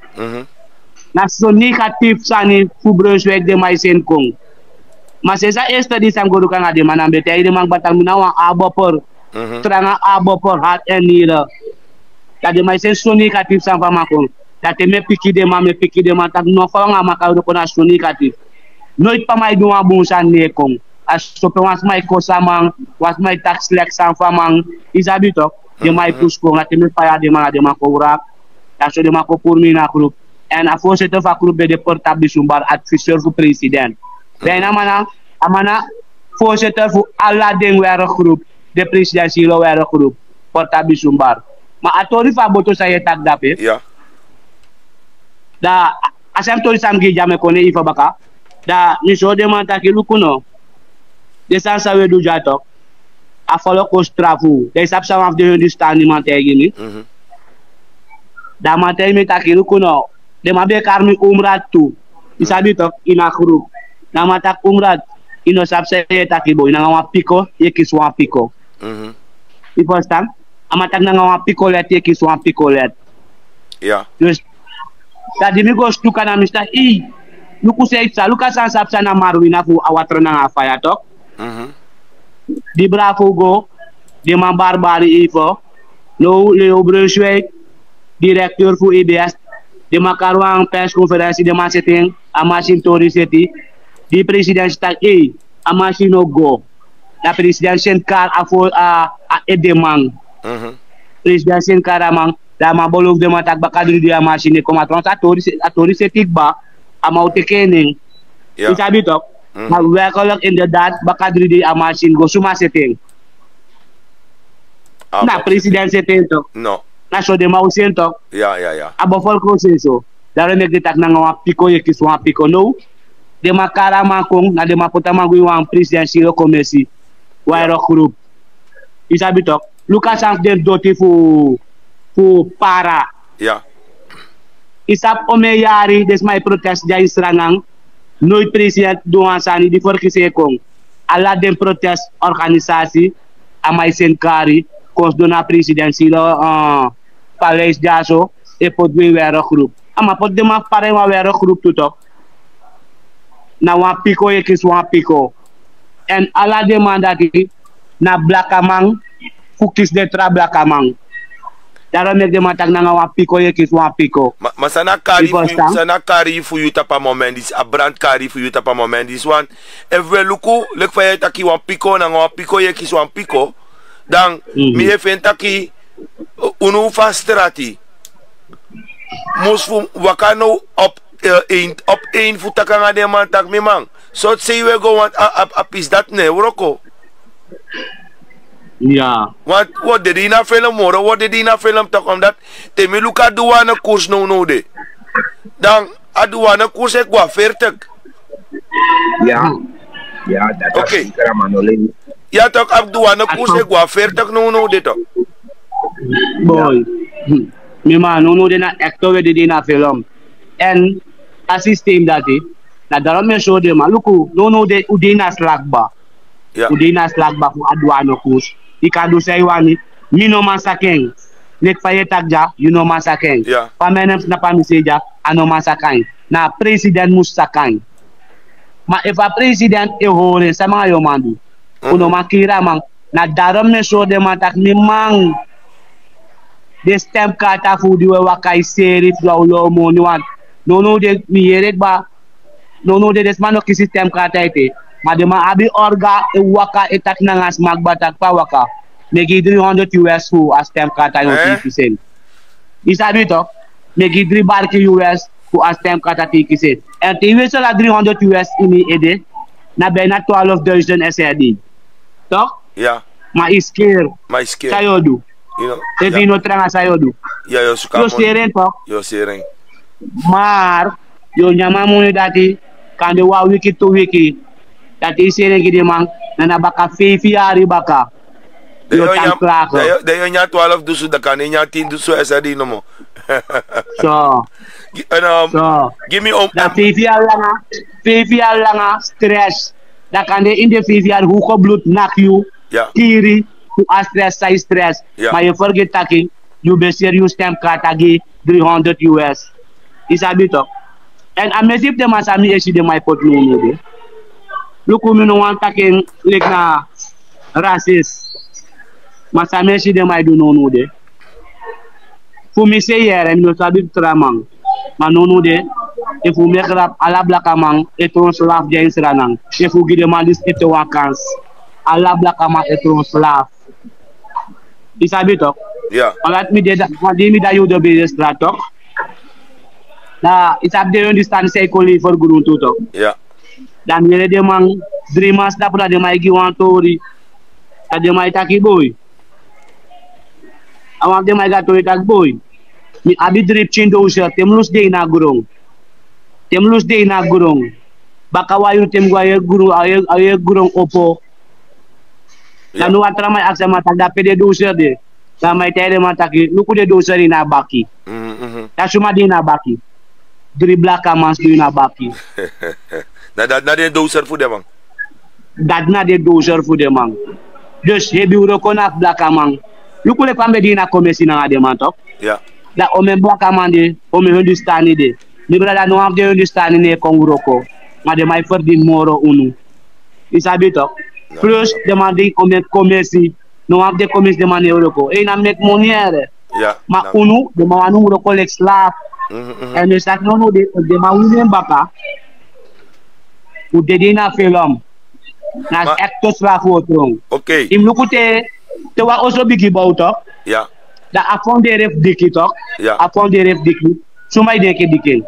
na so negatif sani fu Brunswick de may sen kong masesa study sam godu kanga de manambe tay de mang batal minawa abopor tranga abopor hat enira ta de may sen so negatif sam fa makon ta te me piki de ma tak no fa nga makaw ko na so negatif noit pa may duwa bon san ne kong as so pe was may ko samang was may tax lex sam fa mang isabito de may push ko ngate me pa de ma ko rak ta so de ma ko pour mi na group en a voorzitter van groep bij de portable Sumbar adviseur voor president. Bijna amana voorzitter voor alle dingen groep de presidentiële groep portable Sumbar. Maar atori van boto saya tak dape. Da asam tori sam gi jame kone ifa baka da mi so de man taki lukuno de san sawe du jato a follow ko strafu de sap sam of de stand man te gini da man te mi taki lukuno de ma be karmi umrat tu isabi tok ina khuru na matak umrat ino sap se taki boy na wa piko yekiswa piko understand amatak na wa pikolet yekiswa pikolet dus tadi mi go stuka na mista luku se itsa luka san sapsa na marwina fu awatra na faya tok di bravo go di man barbari ifo no Leo Brunswijk directeur fu IBS di makarwang press conference di man setting amasin tori seti di presiden stak amasin no go la presiden sen kar afo a edemang presiden sen kar amang da ma bolov de matak bakadri dia machine ko matron atori setik ba amauti kening isabi tok ma wekolok in the dat bakadri dia machine go suma setting na president setting tok no na so de mausen tok abo fol ko seso daro nek ditak na nga piko yekiswa piko no de makara makong na de maputa magui wang president siro komesi wairo group isabi tok Lucas sans den doti fu para isap ome yari des may protest jay serangang noy president doan sani di forkise kong ala den protest organisasi amay senkari kos dona president silo palais jaso e podwe wero group ama pod de ma pare wa wero group tutok na wa piko yekiswa piko en ala demandati na blakamang fukis de tra blakamang daro mek de matak na wa piko yekiswa piko masana kari fu yuta pa momendis a brand kari fu yuta pa momendis wan evwe luku lek fa taki wa piko na wa piko yekiswa piko dan mi efen taki unu fastrati musfu wakano op een fu takanga de matak mi mang so say we go want up is that ne uroko what did he not film more? What did he not film talk on that? Te me look at douane koers no de. Dan a douane koers ek gwa 40. Ja, dat okay. Is zeker Manolin. Ja toch ab douane koers ek gwa 40 no de toch. Boy. Mi man no de na actor we de na film. En a system dati na daro me show de ma luku no de udina slagba. Udina slagba fu adouane koers. Ikadu saiwani mino masakeng nek faye takja you know masakeng pamenem na pamiseja ano masakang na president musakang ma if a president e hore sama yo mandu uno makira mang na darom ne so de matak mi mang de stamp kata fu di wakai seri lo mo ni wan no de mi yeret ba no de desmano ki system kata ite madema abi orga e waka etak nangas magbatak pa waka megi 300 US fu as tem kata yo 3%. Isabi to megi 3 barki US fu as tem kata 3%. En TV so la 300 US ini ede na bena 12,000 SRD. Tok? Ma iskir. Sayodu. You know. Te no tranga sayodu. Yo suka. Yo seren tok. Yo seren. Mar yo nyama mo dati kande wa wiki to wiki. Dati seren gide mang na baka fefi ari baka. De yo nya 12 dusu da kan nya 10 dusu SRD no mo. So. Give me da fefi langa stress. Da kan de in de fefi hu ko bloed nak you. Kiri to stress sai stress. Maar you forget taki you be serious stamp katagi 300 US. Isabi to. En amesip de masami esi de my pot no de. Luku mi no wan taking like na racist. Masame si de may do no de. Fu mi se yere mi no sabi tramang. Ma no de e fu me grap ala blakamang e tron slav de insranang. E fu gide mandis et wakans. Ala blakamang e tron slav. Isabi tok. Alat mi de mi da you do be stratok. Na isab de understand say koli for guru to. Dan yere de mang 3 months da pula de may gi wan tori. Ta de may taki boy. Awang de may gato tak boy. Mi abi drip chindo usya temlus de na gurong. tem lus de na gurung. Baka wayu tem gua gurung opo. Ja. Nanu atra mai aksa mata da pede doser de. Sama tere mata ki luku de doser ina baki. Ta suma di na baki. Dri blaka mans di na baki. Na de doser voor de man. Dat na de doser voor de man. Dus hebi uro kona blaka man. Luku le kwambe di na komesi na de man tok. Ja. Da ome blaka man de, ome Hindustani de. Ni brada no am de Hindustani ne konguroko. Ma de mai verdien moro unu. Isabi tok. Plus demande ome komesi. No am de komesi de man euroko. E na met moniere. Ja. Ma unu de ma anu uro kolek slaaf. En dus dat no de ma unu baka. U de dina film. Na actor slaaf wotrong. Oké. Im lukute te wa oso bigi bauto. Ja. Da afon de ref diki tok. Ja. Afon de ref diki. Sumai deke diki.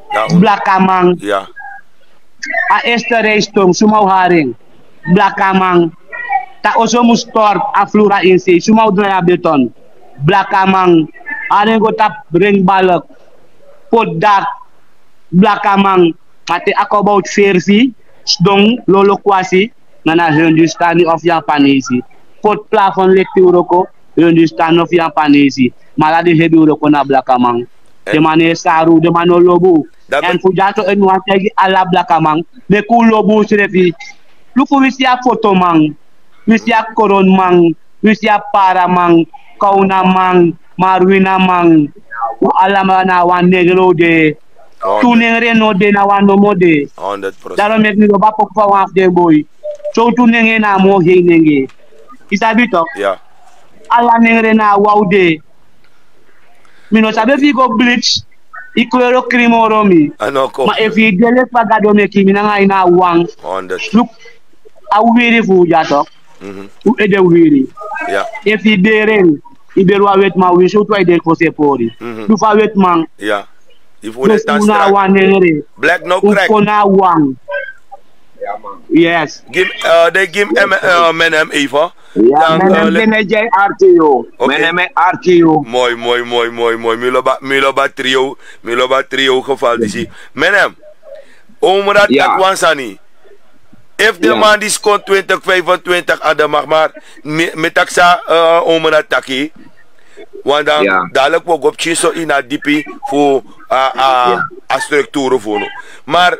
Ja. Blakamang. Ja. A este reistong sumau haring. Blakamang. Ta oso mustor a flura insi. Sumau draya beton. Blakamang. Haring go tap ring balak. Pot dak. Blakamang. Mate ako about versi. Sdong lolo kwasi. Nana Hindustani of Japanese. Pot plafon lecture ko. Hindustani of Japanese. Maladi hebi uroko na Blakamang. De mane saru, de mano lobu. En fujato en wantegi ala Blakamang. Me ku lobu srefi. Luku wisi a foto mang. Wisi a koron mang. Wisi a para mang. Kauna mang. Marwina mang. U alama na wan negro de. Tunengre no de na wan no mode. 100%. Daarom met mi ba pok pa wan de boy. So tunenge na mo he nenge. Isabi tok. Ja. Ala nengre na waude. Mino sabe fi go bleach. Ikloro krimoromi. Ano ko. Ma if you dele pagado me kimi na nga ina wang. 100. Look, a wiri fu jato. U ede wiri. Ja. If you deren, iberu awet ma wi so to ide ko se pori. Du fa wet man. Ja. Die voelde het Una dan wan nengre. Black no U crack. kona wang. Yes. They give M&M even. Ja, meneer J. RTO. Meneer RTO. Mooi. Miloba trio geval die. Menem. Omrat Ja. Wansani. If de man die komt 2025 aan de mag maar met taxa omrat taki. Want dan dadelijk ook op chiso in a dipi voor a structuur voor. Maar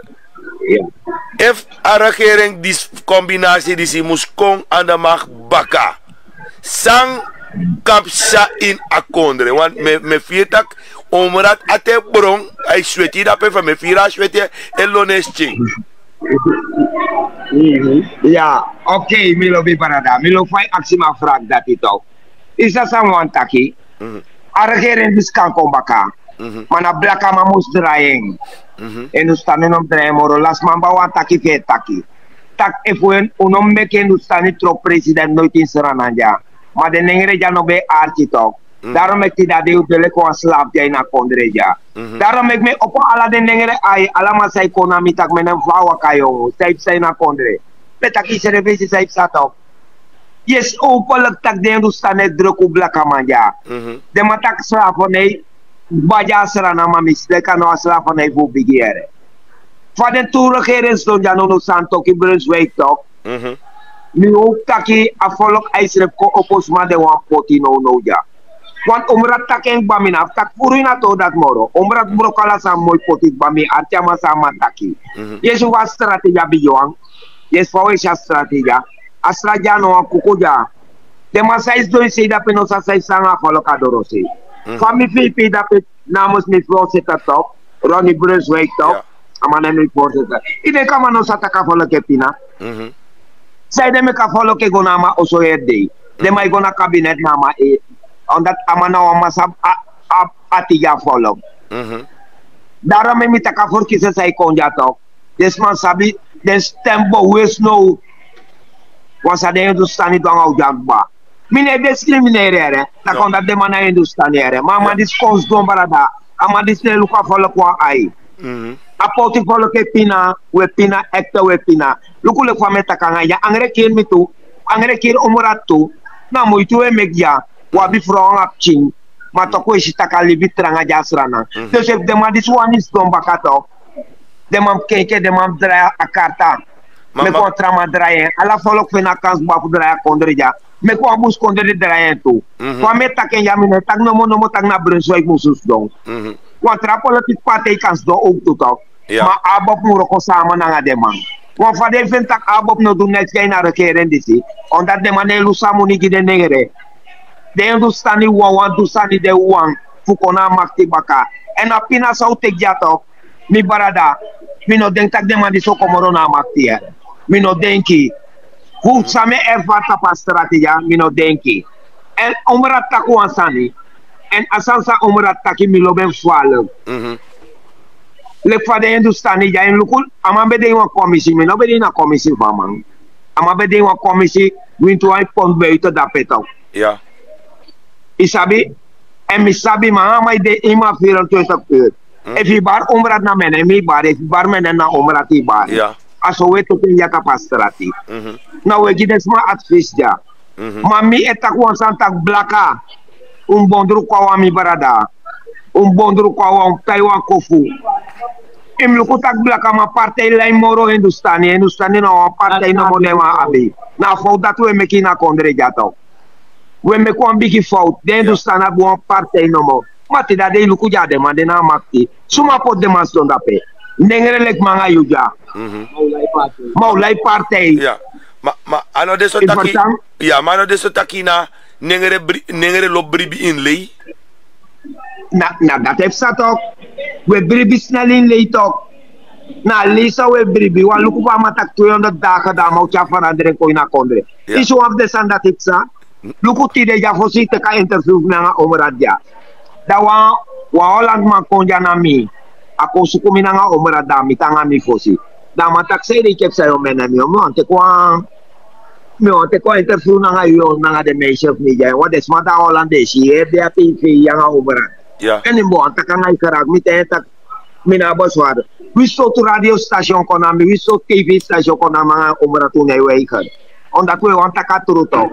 if a regering die combinatie die moest komen aan de mag baka. Sang kapsa in a kondre. Want me viertak omrat ate bron. Ay sweti da pe me vira sweti elones ching. Ja, oké, Milo Biparada. Milo fai aksi ma frag dat itu. Isa samuan taki. A regering die kan kombaka. Mana blaka ma mus draing. En ustani nom draing moro las mamba wan taki fe taki. Tak efuen unom meke ustani tro president nooit in Serananja. Maar de nengere ja no be arti tok. Daarom ik die dat de leko aan slaap jij na kondreja. Daarom ik me op ala de nengere ai ala ma sai konami tak menen vrouwen kayo. Sai na kondre. Petaki service sai satok. Yes, openlijk tak de Hindustani druk op blakamanja. De matak slaafone baja serana mamis de kano slaafone voor bigere. Van de toeregering stond ja no santo ki Brunswijk tok. Nu ook taki afolok ijsrep ko opposma de wan poti no ja. Want omrat tak en bamina tak purina to dat moro. Omrat brokala sa moy poti bami artiama sama taki. Yesu was strategia bijoang. Yes fawisha strategia. Astraja no kukuja. De masais do se da penosa sai sanga kolokadoro se. Fami fi da pe namos mi flose top. Ronnie Brunswijk top. Amana mi forse ta. Ide kama no sataka foloke pina. Sai de me ka foloke gonama oso erde. De mai gona cabinet nama e. Omdat amana wa masab atiga follow. Daarom me mitaka for kisa sai konja top. Desman sabi des tempo wes no wasa de Hindustani do ngau jagba. Mine discriminere ta konda de mana Hindustani ere. Mama diskons don barada. Ama disne luka follow kwa ai. Apoti follow ke pina, we pina ekta we pina. Luku le kwa meta kanga ya angre kir mitu, angre kir umuratu. Na moitu e megya. Wabi frong up ching matoko isi takali bitranga jasrana. Joseph de madis wanis don bakato. de mam keke de mam draaien a karta. Me kon trama draaien. Ala volk vina kans bafu draaien kondreja. Me kon bus kondre draaien tu. Kwa me taken ya mine tak no mo tak na Brunswijk musus dong. Kontra politiek partij kans do ook toe toch. Maar abop moet ook samen naar de man. Want van de vindt dat abop no doen net geen naar de keren disi. Omdat de man elu samu ni gide negere. De Hindustani wan Hindustani de wan fukona makti baka. En apina sau tek ja toch. Mi barada. Mi no denk tak de man di so komoro na makti ya. Mi no denki. Hoe same ervart pa strategia mi no denki. En omrat taku ansani. En asansa omrat taki mi loben fwalen. Lek fa de Hindustani ja in lukul ama bede een commissie me no bede na commissie van man. Ama bede een commissie wintu ai pond buiten dat petok. Ja. Isabi en mi sabi ma ama de ima 24 uur. If je bar omrat na mene mi bar if bar mene na omrat i bar. Ja. Aso we to ya kapastrati. Na we gides ma advies ja. Mami etak wan santak blaka. Bondru kwa wa mi barada. Bondru kwa wa Taiwan kofu. Im lukutak blaka ma partij lain moro Hindustani no partij no modema abi. Na fout dat we meki na kondre jato. We me kon bigi fout. De Hindustana bu partij no mo. Mati da de luku ja demande na makti. Suma pot demas don dape. Nengere lek manga yuja. Maulai partij. Ja. Ma ano deso taki. Ja, maar ano deso taki na nengere lo bribi in lei. Na dat heeft zat ook. We bribi snel in lei toch. Na lisa we bribi. Wa luku pa matak 200 dagen da mau cha veranderen ko ina kondre. Isu af de san dat ik sa. Luku tide ja fosi te ka interview na omrad ja. Da wa Holland ma konja na mi. Ako suku minanga omrad da mi tanga mi fosi. Da matak se de kep sa yo mena mi mo ante kwa. Mi ante kwa interview na yo na de meisje of mi ja. Wa des mata Hollandes hier de TV yang omrad. Ja. En in boan tak ngai karak mi te tak mina boswar. We so to radio station konami, we so TV station konama omratu ne weiker. Omdat we want tak atruto.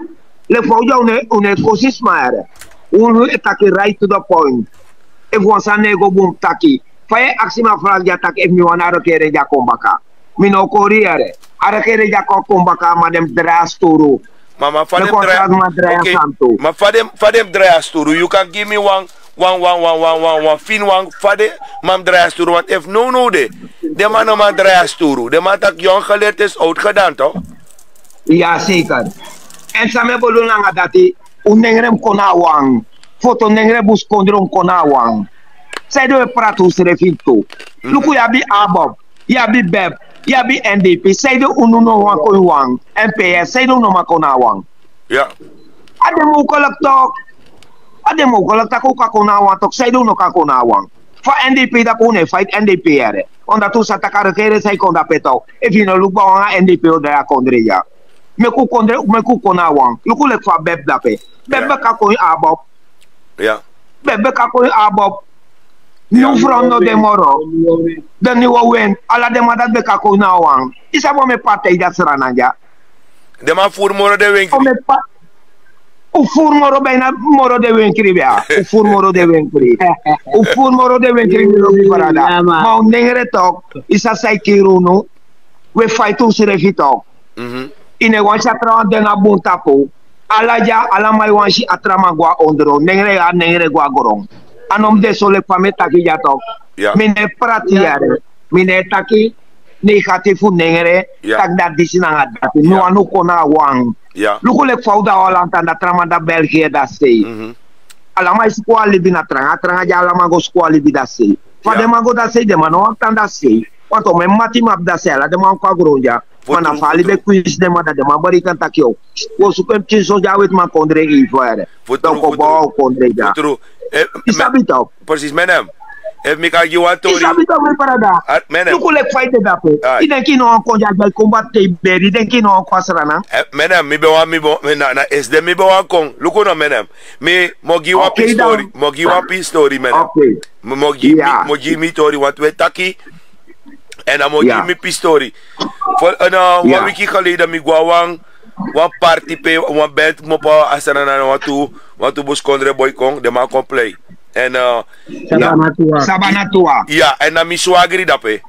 Le fauja une kosis maere. Un taki right to the point. If one san nego boom taki. Faye aksima fragja tak if mi wana kere ja kombaka. Mi no koriere. Ara kere ja kombaka madem dras turu. Mama fadem dras turu. You can give me one fin one fade mam dras turu. Want if no de man no man dras turu. De man tak jong geleerd is oud gedaan toch? Ja zeker. En same bolu nga dati unengrem kona wang. Foto nengre bus kondron kona wang. Sai do pratu srefinto. Luku ya bi abob, ya bi beb, ya bi NDP. Sai do ununo wang ko wang. MPS sai do no makona wang. Ja. Ade mo kolak tok. Ade mo kolak tako kakona wang tok sai do no kakona wang. Fa NDP da pune fight NDP ere. Onda tu sa takare kere sai konda peto. If you no look ba wang NDP o da kondre ya. Me ku kona wang. Luku lek fa beb dape. Beb ka ko abob. Ja. Bebe kako abob. Nu vrondo de moro. De nieuwe win. Alla de ma dat be kako na wang. Isa bo me partij dat srananja. De ma fur moro de winkri. U fur moro bijna moro de winkri bia. U fur moro de winkri. U fur moro de winkri mi lobi parada. Ma un nengere tok. Isa sai kirunu. We faitu sirefi tok. Ine wansha trawan de na buntapu. Alaja alamai wanshi atrama gua ondro nengre gua gorong anom de sole pame taki jato mine pratiare mine taki ni khati fu nengre tak da disina dati no anu kona wang lukule fauda wala tanda trama da België da sei alamai squali bina tranga ja alama go squali bida sei fa de mago da sei de mano tanda sei quanto me mati map da sei la de man kwa gronja mana fali be quiz de mada de mabari kan takio wo super tiso ja wet ma kondre i fare ko bo kondre ja isabito precies menem if me kan you want to isabito me parada menem ku lek fight da pe iden ki no ko ja combatte beri den ki no ko asrana menem mi be na is de mi be wan kon luko no menem me mo gi wan story menem mo gi mi story want we taki en dan moet je mijn pistori. Voor een week geleden mi gwawang wan party pe wan band mo pa asana na watu bus kondre boy kong de ma play. En Sabanatua. Ja, en dan mi swagri dape.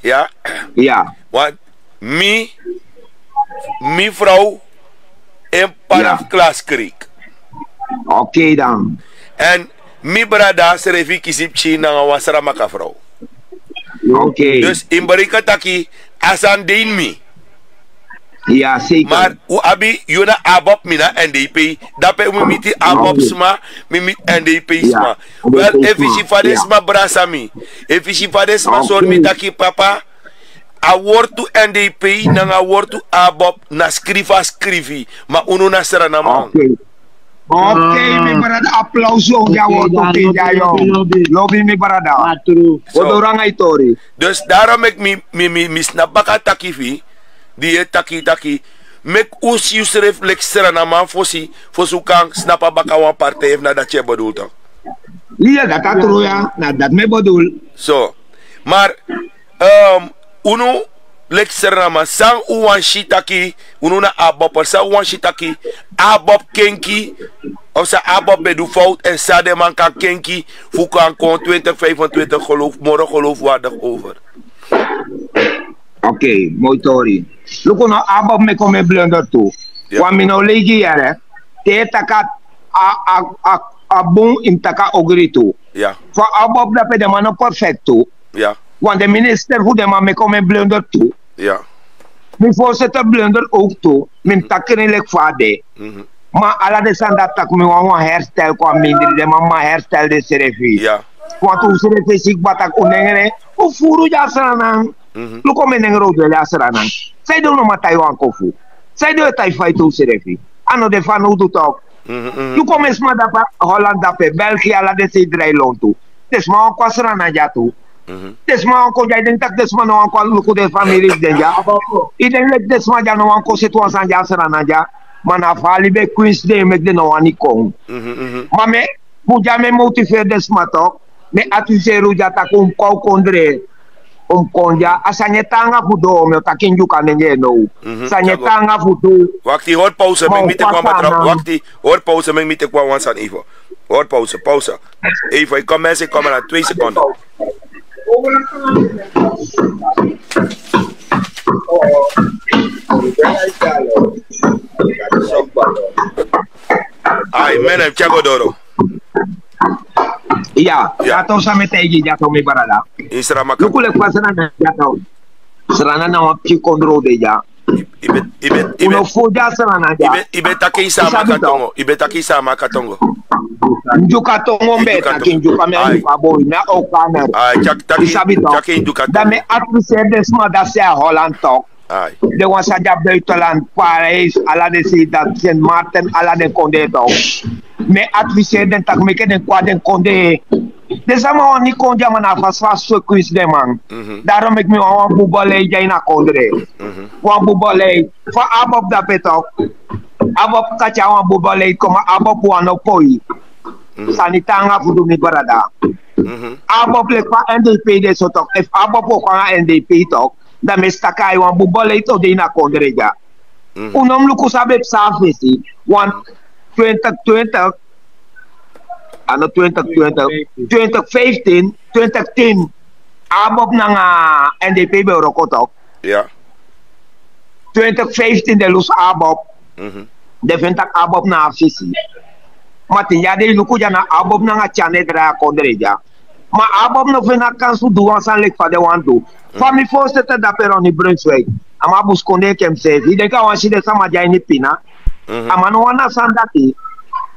Ja. Ja. Want mi vrouw in Panaf Klas Creek. Oké dan. En mi brada serevi kisip China nga wasara maka vrouw. Oké. Dus in barika taki asan dein mi. Ja, zeker. Maar u abi yuna abop mina NDP. Dape u miti abop sma mi NDP sma. Wel efisi fade sma brasa mi. Efisi fade sma sor mi taki papa. A woord to NDP na a woord to abop na skrivi. Ma uno na serana man. Oké, mi brada applauso ja woord to ja yo. Lobby mi brada. Odorang ay tori. Dus daarom ik mi snap baka takifi. Die taki mek us yusref leksera na man fosi kan snappa baka wan partij na dat je bedoelt dan. Ja, dat atro ja, na dat me bedoel. So, maar uno leksera na man sang uwan shitaki, uno na abop sa uwan shitaki, abop kenki of sa abop bedu fout en sa de man kan kenki fu kan kon 2025 geloof morgen geloofwaardig over. Oké, mooi tori. Luko no abab me come blunder tu. Wan mi no legi yare. Te taka a bon in taka ogritu. Ja. Fa abab da pe de mano perfecto. Ja. Wan de minister hoe de man me come blunder tu. Ja. Mi voorzitter blunder ook toe. Min takken lek fade. Maar ala de sanda tak mi wan herstel kwa mindri de mama herstel de serefi. Ja. Want u serefi sik batak unengere. U furu ja sanang. Luko menengro de la seranan. Zij doen nog maar Taiwan kofu. Zij doen het fight to serefi. Ano de fan hoe doet ook. You kom eens maar dat Holland dat België ala de se drailon toe. Dus maar ook was er aan jatu. Dus maar ook jij denkt dat dus maar nog ook luko de familie den ja. Ik denk dat dus maar ja nog ook zit was aan ja serana ja. Maar na vali be Queens de met de no ani kom. Maar me hoe ja me motiveer dus maar toch. Me atuseru ja ta kom kou kondre. Konja asanyetanga fudo me takinjuka nenye no sanyetanga fudo wakti hoor pauze me mite kwa matra wakti hoor pauze me mite kwa wansan Ivo hoor pauze Ivo ik kom mensen komen na 2 seconden ai menem chagodoro. Iya, jatuh sama tegi jatuh mi barada. Isra maka. Luku lek pasana jatuh. Serana na wapi kondro de ja. Ibe. Uno fuja serana ja. Ibe taki sama katongo. Ibe taki sama katongo. Njuka tongo mbe taki njuka me njuka boy na o kamer. Ai taki njuka. Dame atrise desma da se Holland talk. Ai. De wasa ja buitenland Parijs ala de Sint Maarten ala de Condé talk. Me adviseer den tak meke den kwa den konde. De sama wan ni konde man afas so quiz de man. Daarom ik me wan bubale jay na kondre. Wan bubale fa abop da petok. Abop kacha wan bubale koma abop wan opoi. Sanitanga fudu mi barada. Abop le kwa NDP de sotok. If abop kwa NDP tok, dan mestaka wan bubale to de na kondre ja. Unom luku sabe psafesi wan 2020, ano 2015, 2010, abop ng NDP be rokotok. Ja. 2015 de lus abop. De ventak abop na afisi. Mati ya de luku jana abop na chane dra kondreja. Ma abop no vena kansu duwan san lek fa de wandu. Fami voorzitter da peroni Brunswijk. Ama buskonde kem sevi. De ka wansi de sama jay ni pina. Amano wana sandati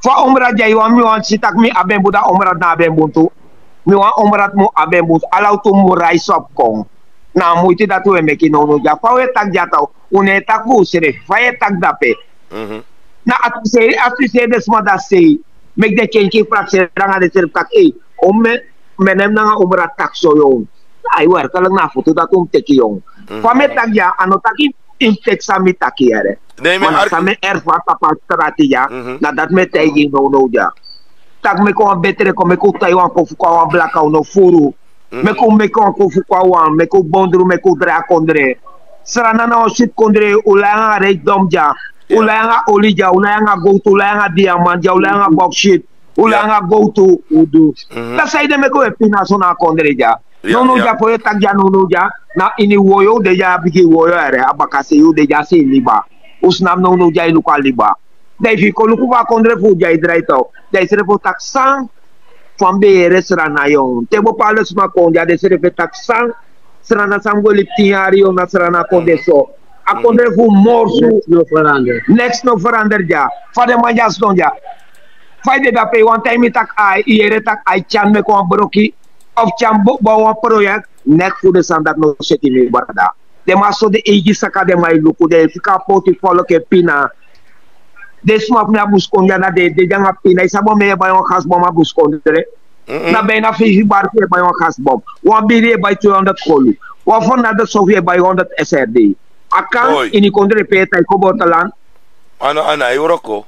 fa umra jay wa mi wan sitak mi abembu da umra na abembuntu mi wan umrat mu abembu alautu mu raisop kong na muiti datu emeki no ja fa we tak jataw une tak bu sere fa ye tak dape na atuse des mada sei mek de kenki praxe ranga de ser tak omme menem na umra tak soyon ay war kala na foto datum tekiyong fa me tak ja ano taki inteksa mi takiere. Nee, maar same erfa papa strategia na dat me tegi no ja. Tak me ko betere ko me ko Taiwan ko fu ko blaka no furu. Me ko fu ko wan me ko bondru me ko dra kondre. Serana na shit kondre ulanga re domja. Ulanga olija, ulanga go to ulanga diamant, ulanga bauxite, ulanga go to udu. Dat zei de me ko epina so na kondre ja. Nono ja po tak ja nono ja na ini woyo de ja bigi woyo ere abakase yu de ja si liba. Usnam nono ja ilu kwa liba. Dai fi ko luku ba kondre fu ja idraito. Dai sere po tak sang fambe ere serana yon. Te bo palo sma konja de sere pe tak sang serana samgo liptiari yon na serana kondeso. A kondre fu morsu next no verander ja. Fade manjas don ja. Fade da pe one time tak ai iere tak ai chan me ko broki of chambo bawa proyek nek fu de sandat no seti me barada. De maso de egi saka de mai luku de fika poti follow ke pina. De smap na buskonja na de janga pina isa bo me ba yon khas bom a buskondre. Na be na fi bar ke ba yon khas bom. Wa biri by 200 kolu. Wa fon na de sofie by 100 SRD. Akan ini kondre peta ko botalan. Ana Euroko.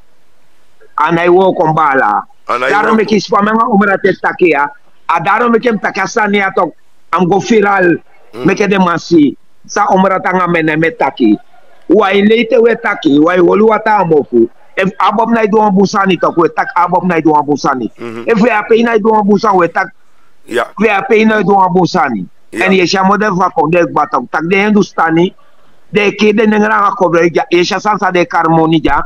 Ana iwo kombala. Daro me kispa menga umrate takia. Adaro me kem takasani atok am go viral me ke de masi sa umrata nga mene metaki. Wa ilete we taki wa wolu wata amofu. If abob na idu ambusani tok we tak abob na idu ambusani. If we ape na idu ambusan we tak we ape na idu ambusani. En ye sha model va konde batok tak de Hindustani de ke de nengra kobre ja ye sha sansa de karmoni ja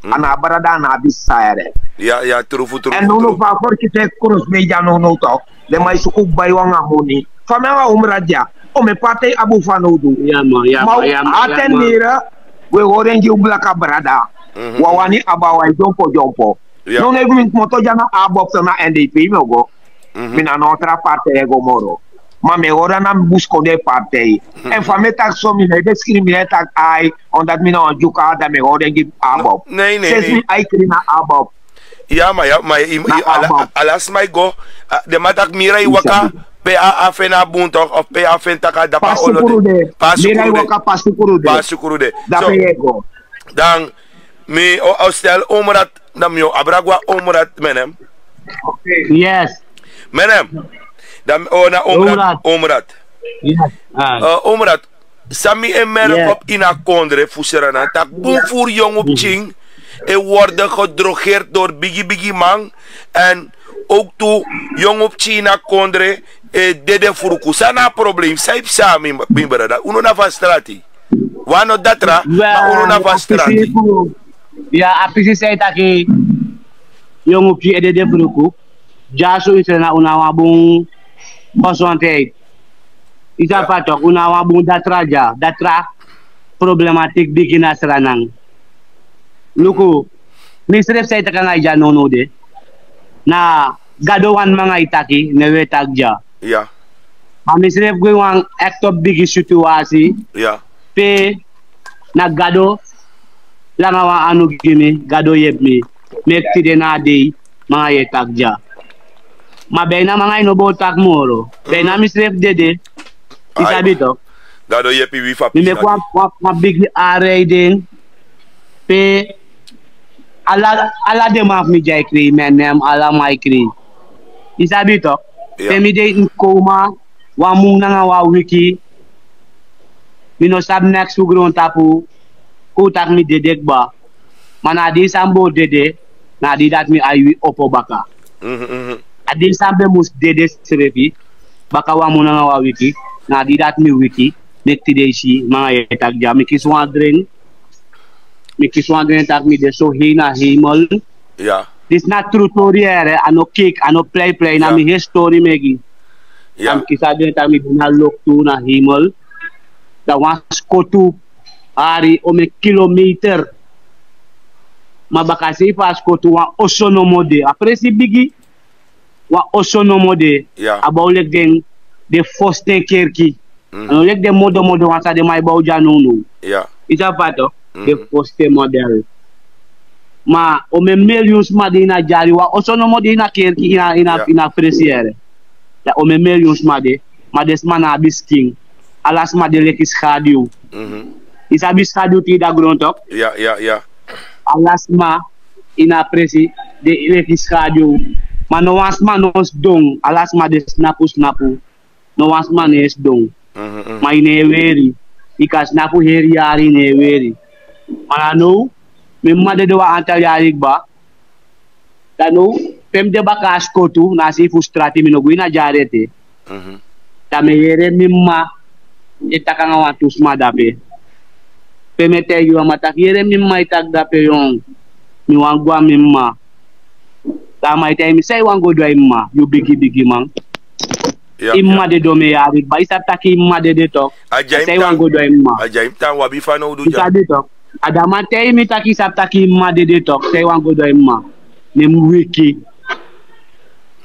ana barada na bisare. Ya trufu. En nono va for kite kurus me ja nono tok le mai suku baywanga honi. Famanga umraja o me pate abu fanudu. Atenira we orenji ublaka brada. Wawani abawai jompo. Non e min moto jana abop na NDP mogo. Mina notra parte ego moro. Ma me ora na busco de parte. En fame tak so mi ne discriminate tak ai on dat mina on juka da me orenji abop. Nee. Ses mi ai krina abop. Ja, maar alas mij go, de matak mirai waka, PA fena buntok of PA fentaka dapa olode. Mirai waka pasukurude. Dapa Dan mi stel omrat nam yo abragwa omrat menem. Yes. Menem. Dan na omrat. Yes. Omrat. Sami emer op ina kondre fuserana tak boom voor jong op ching. Worden gedrogeerd door Biggie Man. En ook toe jong op China kondre dede furuku. Sana probleem. Saip sami bimberada. Uno na van strati. Wano datra. Maar uno na van strati. Ya apisi say taki jong op China dede furuku. Jaso isena una wabung kosonte. Isa patok una wabung datra ja. Datra problematik bigina seranang. Luku, misref sa ita ka nga dyan nono de, na gadowan mga itaki, newe tagja. Yeah. Misref ko yung act of bigi situasi, pe, na gado, lang awa ano gimi, gado yeb mi, mekti de na dey, mga itagja. Mabay na mga inobotak moro, pe na misref dede, isabi to, gado yeb mi wifa pisa. Mime bigi array din, pe, ala de maf mi jay kri menem ala mai kri isabi to mi de koma wa mung na wa wiki mino sab next su gron tapu ko tak mi dedek ba mana di sambo dede na di dat mi ayi opo baka adi sambe mus dede serefi baka wa mung na wa wiki na di dat mi wiki nek tide si mga etak jam mi kiswan dren tak mi de so hina himol. Ja. This not true story ere, ano kick, ano play na mi history megi. Ja. Am kisa din tak mi na look to na himol. Da was kotu ari o me kilometer. Mabakasi pas kotu wa osonomode. Apresi bigi wa osonomode. Ja. Abaulek den de foste kerki. Ano lek de modo wansa de mai bauja nunu. Ja. Isa pato. De poste model ma o me millions madina jari wa osono modina kerki ina presiere da o me millions made mana bisking alas made lekis radio isa bis radio ti da grontok ja alas ma ina presi de lekis radio mano was manos dong alas ma de snapu no was manes dong ma ine weri ikas snapu heri yari ne weri mana no mi made do antal yarik ba danu pem de bakas kotu nasi frustrati mino guina jarete Tame yere mimma itaka nga watus madape. Pemete yu amatak yere mimma itak dape yung mi wangwa mimma. Tama ite mi say wango do imma yu bigi man. Imma de do me yari ba isa taki imma de to. Say wango do imma. Ajaim tan wabi fa no do ja. Isa de to. Adama te mi taki sa taki imma de to. Say wango do imma. Nem wiki.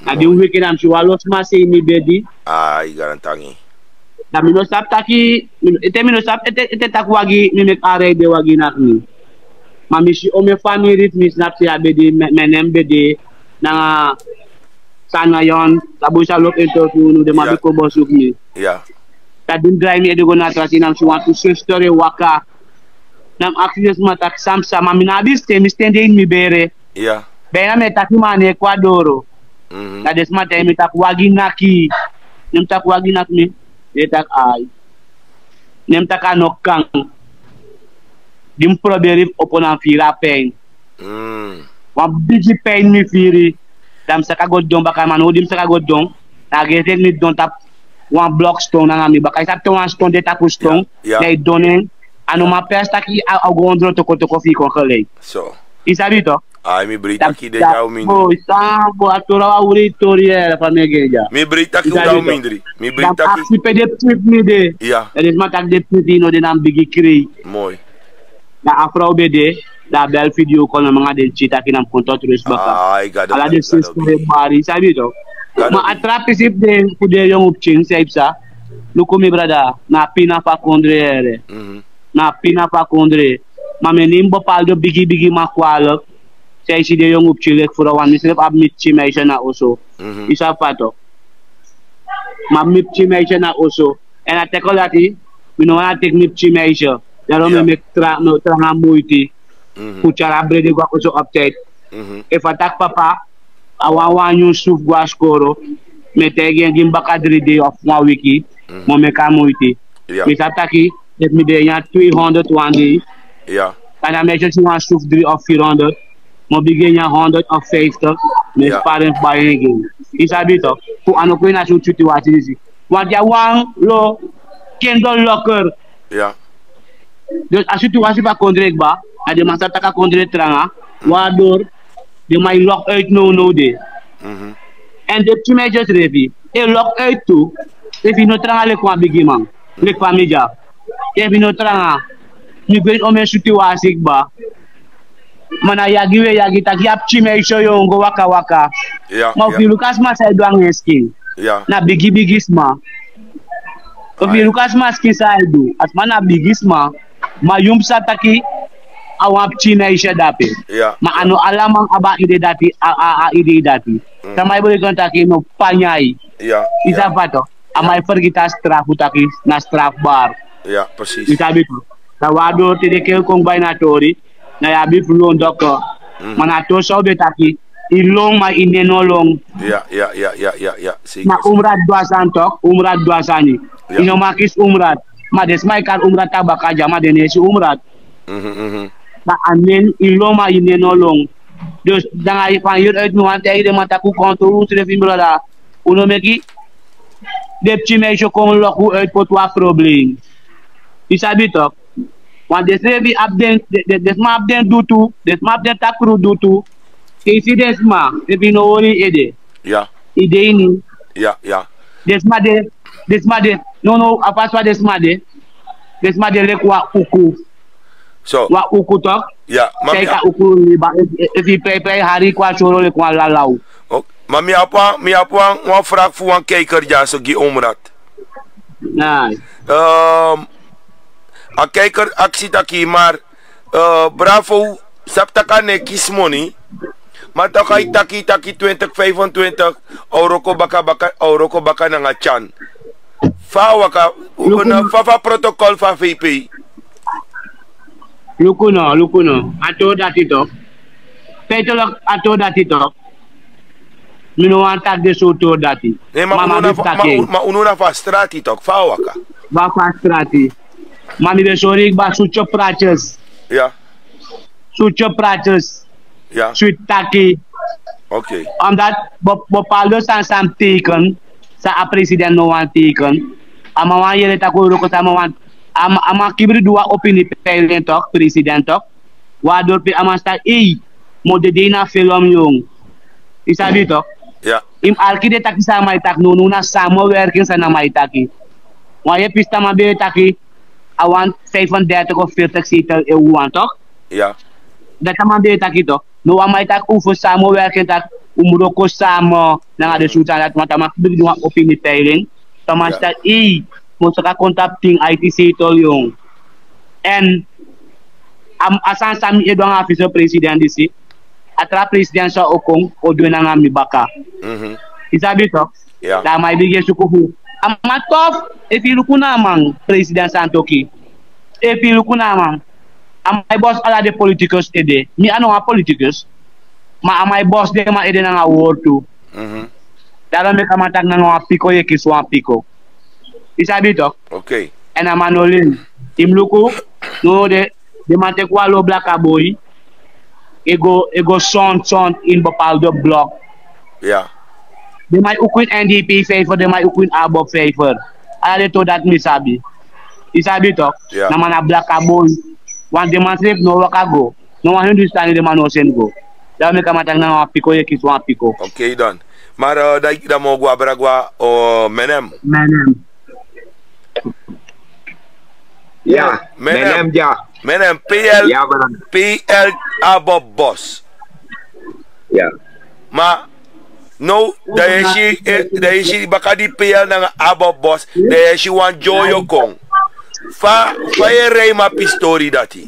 Adi wiki nam si walos masi mi bedi. Ay garantangi. Da mi no sap taki ite mi no sap ite tak wagi mi mek are de wagi nak ni. Mami si ome family mi snap si abedi menem bedi na sana yon tabu sa lok ito tu de mabi ko bosuk ni. Yeah. Tadim drive mi edo gona trasi nam si want to share story waka. Nam access matak samsa mami na biste mi stende in mi bere. Yeah. Bena me taki mane Ecuador. Na desma te mi tak wagi naki. Nem tak wagi nak mi. De tak ay. Nem tak anokang. Dim proberi oponan fira pen. Wan bigi pen mi firi. Dam saka godong baka man dim saka godong. Agete mi don tap wan block stone na mi baka isa wan stone de tapu stone. They donen anu ma pesta ki agondro toko fi kon khale. So. Isabi to? Ay mi brita ki de jaw mindri. Oh, isa bo atora wa uri toriere pa megeja. Mi brita ki jaw mindri. Mi brita ki. Si pede trip mi de. Yeah. Edes matak de pino de nam bigi kri. Mooi. Na afro bede da bel video ko na mga de chita kinam kontot res baka. Ay gado. Ala de sister bari sabi to. Ma atrapi sip de kude yung upchin sa ipsa. Luko mi brada na pina pa kondre. Na pina pa kondre. Mamenimbo paldo bigi makwalo. Say si de yung upchilek for one misrep ab mitchi may siya na uso. Isa pa to. Mitchi may siya na uso. And at teko lati, minuwa natik mitchi may siya. Daro me mek tranga muiti. Kuchara brede gwa uso update. If atak papa, awawan yung suf gwa skoro. Metegi yung gimbaka 3 day of nga wiki. Mo meka muiti. Misataki, let me de yan 300 one day. Yeah. And I mentioned you want to do of 400. Mo begin 100 of 50. Me parents buying again. Isa bito. Ku ano ko na shoot to watch this. What ya one lo candle locker. Yeah. Dus asu tu wasi pa contract ba. Ade masa taka contract tranga. Wador de my lock out no de. And the two majors revi. E lock out too. If you no tranga le kwa bigi man. Le kwa meja. If you no tranga ni great omen shuti wasik ba mana yagi taki ap chime isho yongo waka ma fi Lucas ma sa edu ang skin na bigisma o fi Lucas ma skin sa edu as mana bigisma ma yum sa taki awap chime isho dape ma ano alamang aba ide dati ide dati sama ibu kon taki no panyai isa pato amai pergi straf utaki na straf bar precies isa bitu Tawado tide ke kong bay na tori na yabi fulon doko manato so betaki ilong ma inenolong ya na umrat 200 tok umrat 200 ino makis umrat ma desmai kan umrat tabaka jama denesi umrat na anen ilong ma inenolong dus danga ipan yur et nuante ide mataku konto usre fimbrada uno meki depchi me kong loku et potwa problem isabi tok Wan desrevi abden desma abden dutu desma abden takru dutu isi desma ebi no wori ede ide ini desma de no apaswa desma de le kwa uku so wa uku tok mami ka uku ba ebi pe hari kwa choro le kwa lalau mami apa wan frak fu wan kijker ja so gi omrat a kijker actie taki maar bravo saptaka ne kismoni maar takay taki 20-25 euro ko baka na nga chan fa waka fa protocol fa VP lukuno ato dati to petolok ato dati to mino wanta de soto dati ma ununa fa strati tok fa waka ba fa strati Mami be sorry ba sucho prachas. Sucho prachas. Sweet taki. Okay. That bopalo san sam taken sa a president no wan teken. Ama wan yele tako roko sa wan ama kibri dua opini pelen tok president tok. Wador pe ama sta mo de dina film yung. Isabi tok. Ja. Im alkide taki sa mai tak no na samo werking sa na mai taki. Wan ye pista ma be taki awan 35 of 40 seater e wan tok. Ja. Dat man be taki tok. No wan mai tak ufo samo werking tak umuroko samo na de suta dat mata kibri dua opini pelen. Taman sta mo sa contacting ITC tol yung. And asan sami edong officer president disi atra president sa okong o doon na nga mi baka. Isabi to, da may bigay sukuhu. Amatof, epilu ko namang president Santoki. Epilu ko namang amay boss ala de politicos ede. Mi ano nga politicos? Ma amay boss de ma ede na nga war to. Dara me kamatag na nga piko ye kiswa piko. Isabi to? Okay. En amanolin, imluku no de mate kwa lo black boy. Ego son in Bapaldo block. Ja. De may ukuin NDP favor, de may ukuin Abo favor. Ale to dat mi sabi. Isabi to, naman na black boy. Wan demonstrate no wakago. No wan Hindustani de man no sen go. Dami kamatang na piko ye kiswa piko. Okay, dan. Maar da mo gwa bragwa o menem. Ja, menem ja. Menem PL. Ja, benar. PL abo boss. Ja. Ma no da yeshi baka di PL na abo boss, da yeshi wan joyo kong. Fa ye rei ma pistori dati.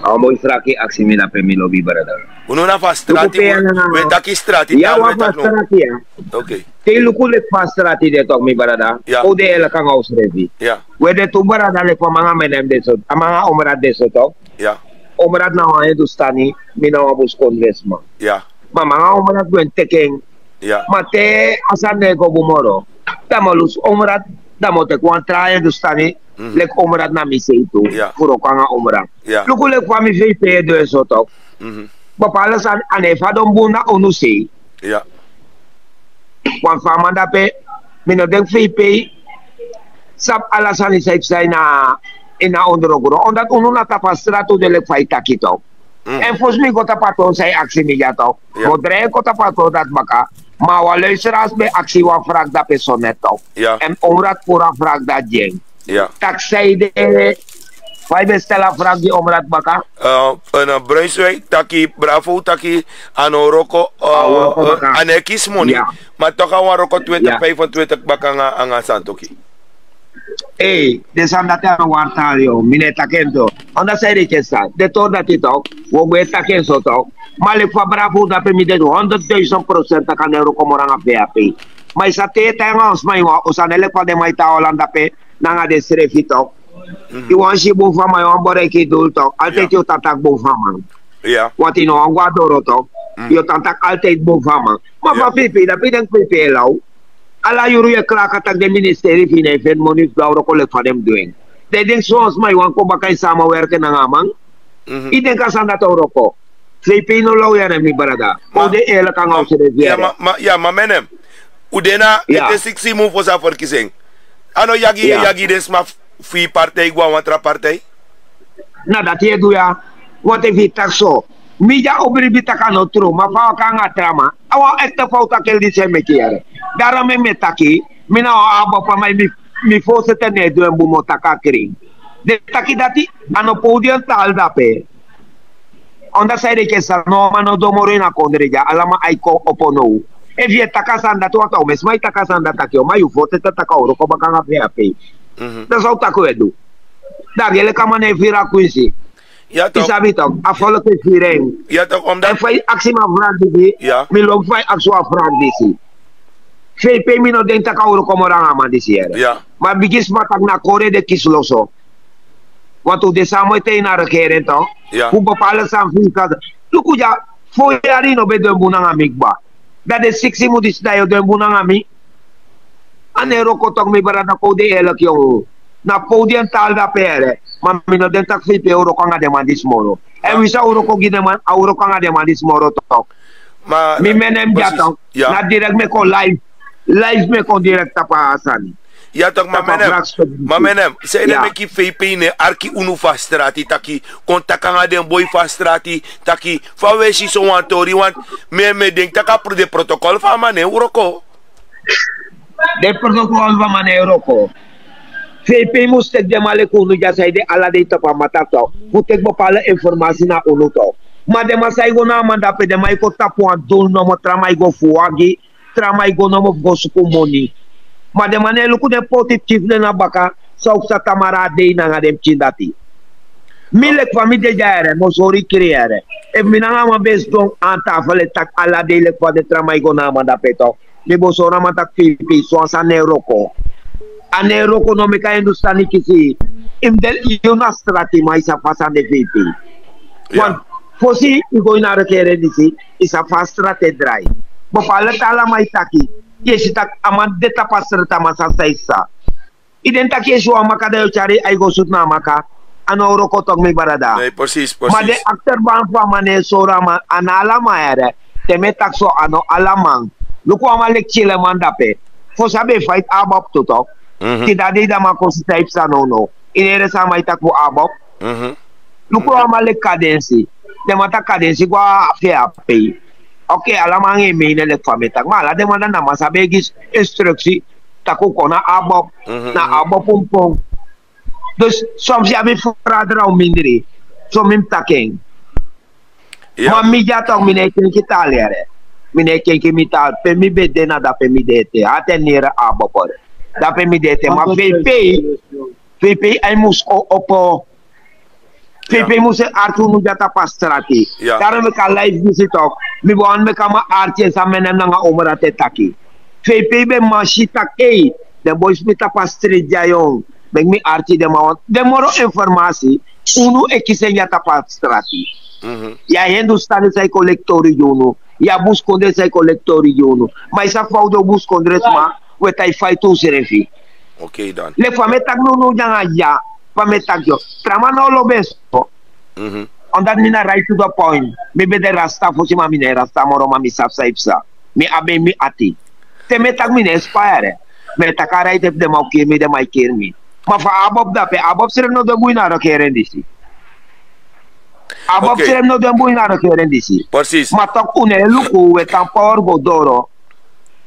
Amo israki aksi mina pe mi lobby barada. Uno na fa strati, we taki strati. Ja, wa fa strati ya. Okay. Te lukule fa strati de tok mi barada. O de ela kang aus revi. Ja. We de tu barada le kwa mga menem de so, mga omrad de so tok. Ja. Omrad na wa Hindustani, mina wa bus congressman. Ja. Ma mga omrad gwen tekeng. Ja. Mate asan ne ko bumoro. Tamalus omrad damo te kwa tra Hindustani. Lek omrad na mi se itu. Puro kanga omrad. Lukule kwa mi fe pe de so tok. Bapala san anefa dombuna onusi. Ja. Wan famanda pe mino denk VP sab alasan isa na ina ondroguro ondat uno na tapastrato de le faita kito. Enfos mi gota paton say aksi mi jato. Modre gota paton dat baka mawale seras be aksi wa frag da pesoneto. En omrat pura frag da jeng. Taksay de Five stella frag di omrat baka? Na Brunswick taki bravo taki ano roko anekis money. Matoka wa roko 25 baka nga Santoki. De sandate ano wartario mineta kento. Onda sai richiesta. De torna ti tok, wo gueta kenso tok. Male fa bravo da per mi de 100% kan euro komoranga PAP. Mai sa te tangos mai wa usanele pa de mai ta Holanda pe nanga de srefito. Iwan si bung fama yung bore ki dul tok alte yo tatak bung fama. Wati no ang wadoro tok yo tatak alte bung fama. Ma pipi da pidang pipi law. Ala yuru ya klakatak de ministeri fine fen monif gauro ko le fadem doing. De ding swans mai wan ko bakay sama werke na ngamang. Iden kasanda toro ko. Filipino law yan mi barada. O de ela kang au se de ma menem. Udena ete 6 move for sa for kiseng. Ano yagi des ma fi partei gua watra partei? Nada tie duya wate vi takso. Mija obri bitakano tru ma fa kanga trama. Awa ekta pauta kel di seme kiere. Dara me metaki mina abo pa mai mi fose tene do embu motaka kri. De taki dati ano podium tal dape. Onda sai ke sa no mano do morena kondreja alama aiko opono. E vi takasanda to ata o mes mai takasanda takio mai u fote tataka oro ko bakanga PAP. Da sau tako edu. Dar ele kamane vira kuisi. Ja toch. Isabi toch. Afolo ke vireng. Ja toch omdat. En fai aksi ma vrag di. Mi log fai aksu afrag di si. Fei pe mi no den taka oro komoranga ma di si ere. Ja. Ma bigis matak na kore de kisloso. Watu de samo te ina rekere to. Ja. Fu bapala sam fika. Luku ja foi arino be do bunanga mikba. Da de 6 mu dis dayo do bunanga mi. Anero kotok mi barada ko de ela kyo na podium tal da pere ma mino den tak fi euro kanga de mandis moro e wisa euro ko gide man euro kanga de mandis moro tok Maar Mi menem jatong. Ja. Na direct me ko live. Live me ko direct tapa Hassan. Ja toch, maar menem, zei dat ik VP ne arki unu fastrati taki kontakanga den boy fastrati taki fa wesi so wan tori want me denk taka pro de protocol fa mane uroko. De protocol va mane uroko. VP moest ik de male kunu ja zei de ala de tapa matato. Moet ik bepaalde informatie na unu to. Maar de masai go na manda pe de mai ko tapu an dol no mo tramai go fuagi, tramai go no mo go suku moni. Maar de manier luku de positief na baka zou sa tamara de na dem chindati. Milek famille jare mo sori creare. E minanga ma bes don an tafel tak ala de le kwa de tramai go na manda peto. Le bo sora ma tak pipi so san euroko. An euroko no me ka industani kisi. Imdel yuna strati mai sa pasan de pipi. Wan fosi igo ina rekere disi isa fast strate dry. Bo pala tala mai taki. Yes, tak amat de tapasar tamasa saisa. Identa kesu amaka dayo cari ay gosut na amaka. Ano roko tog may barada. Nee, precies. Made akter bang pa mane sora ma analama ere. Teme takso ano alamang. Luku amalek chile mandape. Fo sabe fight abop to talk. Tidak di dama ko type sa no. Inere sa may takbo abop. Luku amalek kadensi. Temata kadensi kwa fea pay. Oke, alamang email na lekfametak. Mala demanda na masabegis instruksi taku kona abop na abop pumpong. Dus soms ja mi verrader om minderi. So mim taking. Maar mi ja toch mine ken kita lere. Mine ken ki mital pe mi bede na da pe mi dete. Atenere abop. Da pe mi dete. Maar VP ay mus opo. VP moest artu nu jata pastrati. Daarom ik al live visit ook. Mi buan me kama artje sa menem nga omerate taki. VP be mashita kei. De boys mi ta pastri jayong. Beng mi artje de mawant. De moro informasi. Unu ekise jata pastrati. Ya Hindustani sai collectori juno. Ya busconde sai collectori juno. Maar isa faudo buscondres ma. Wetai faitu serefi. Oké dan. Le fametak nu jangan ja. Pametak yo. Trama no lo beso. On that mina right to the point. Maybe the rasta fosi mami ne rasta moro mami sapsa ipsa. Mi abe mi ati. Te metak mi ne inspire. Me takara ite de mau kimi de mai kirmi. Ma fa abob da pe abob serem no de buina ro keren disi. Abob serem no de buina ro keren disi. Precies. Ma tok une luku we tampor godoro.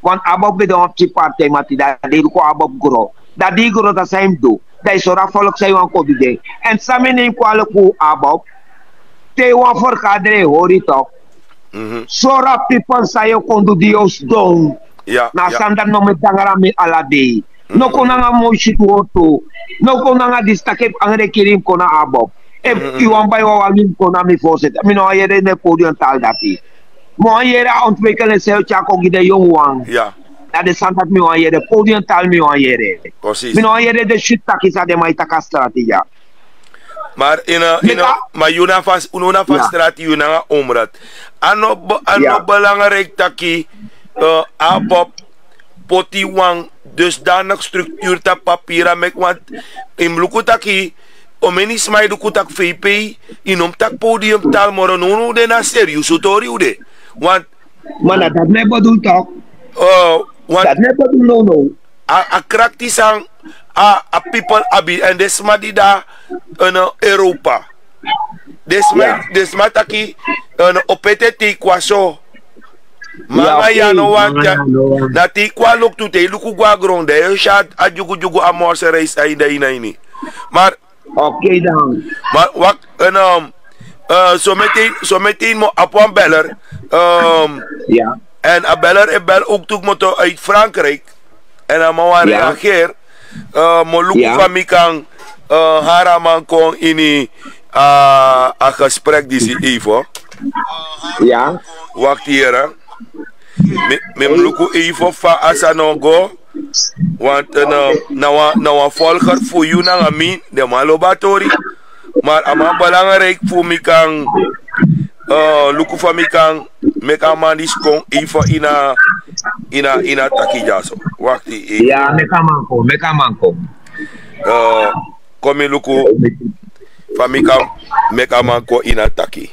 Want abob be de opti parte mati da di ko abob gro. Da di gro da same do. Dai sora volk say wan ko bide en samene kwale ku abop te wan for kadre hori tok sora people say kondu dios don na sanda no me dangara mi alade no konanga mo shituoto no konanga distake angre kirim kona abop e iwan bay wa wagin kona mi forset mi no yere ne podium tal dati mo yere ontwikkelen se chako gide yong wang dat de santat mi wan yere podium tal mi wan yere. Precies. Mi wan yere de shit takisa de mai taka strategia. Maar maar una strati una omrat. Ano belangrijk taki abop poti wang dusdanig structuur ta papiera mek want im luku taki omeni smai luku tak VP inom tak podium tal moro no de na serius utori ude. Want mana dat ne bedoel toch? Dat ne bedoel no. A krakti sang a people abi en desma di da Europa. Desma taki opete ti kwaso. Mama ya no wanta na ti kwa luk tu te luku gwa gronde yo shat ajugu amor se reis aida ini. Maar oké dan. Maar wat zo meteen mo apwan beller en a beller bel ook toe moto uit Frankrijk en dan mo reageer mo luku van mi kan haraman kon ini a gesprek die Evo. Wacht hier. Mem luku Evo fa asanogo. Want nou volger voor jou na amin de malobatori. Maar ama belangrijk voor mi kan luku van mi kan meka mandis kon Evo ina takijaso. Wacht hier. Ja, meka manko. Komi luku van mi kan meka manko ina taki.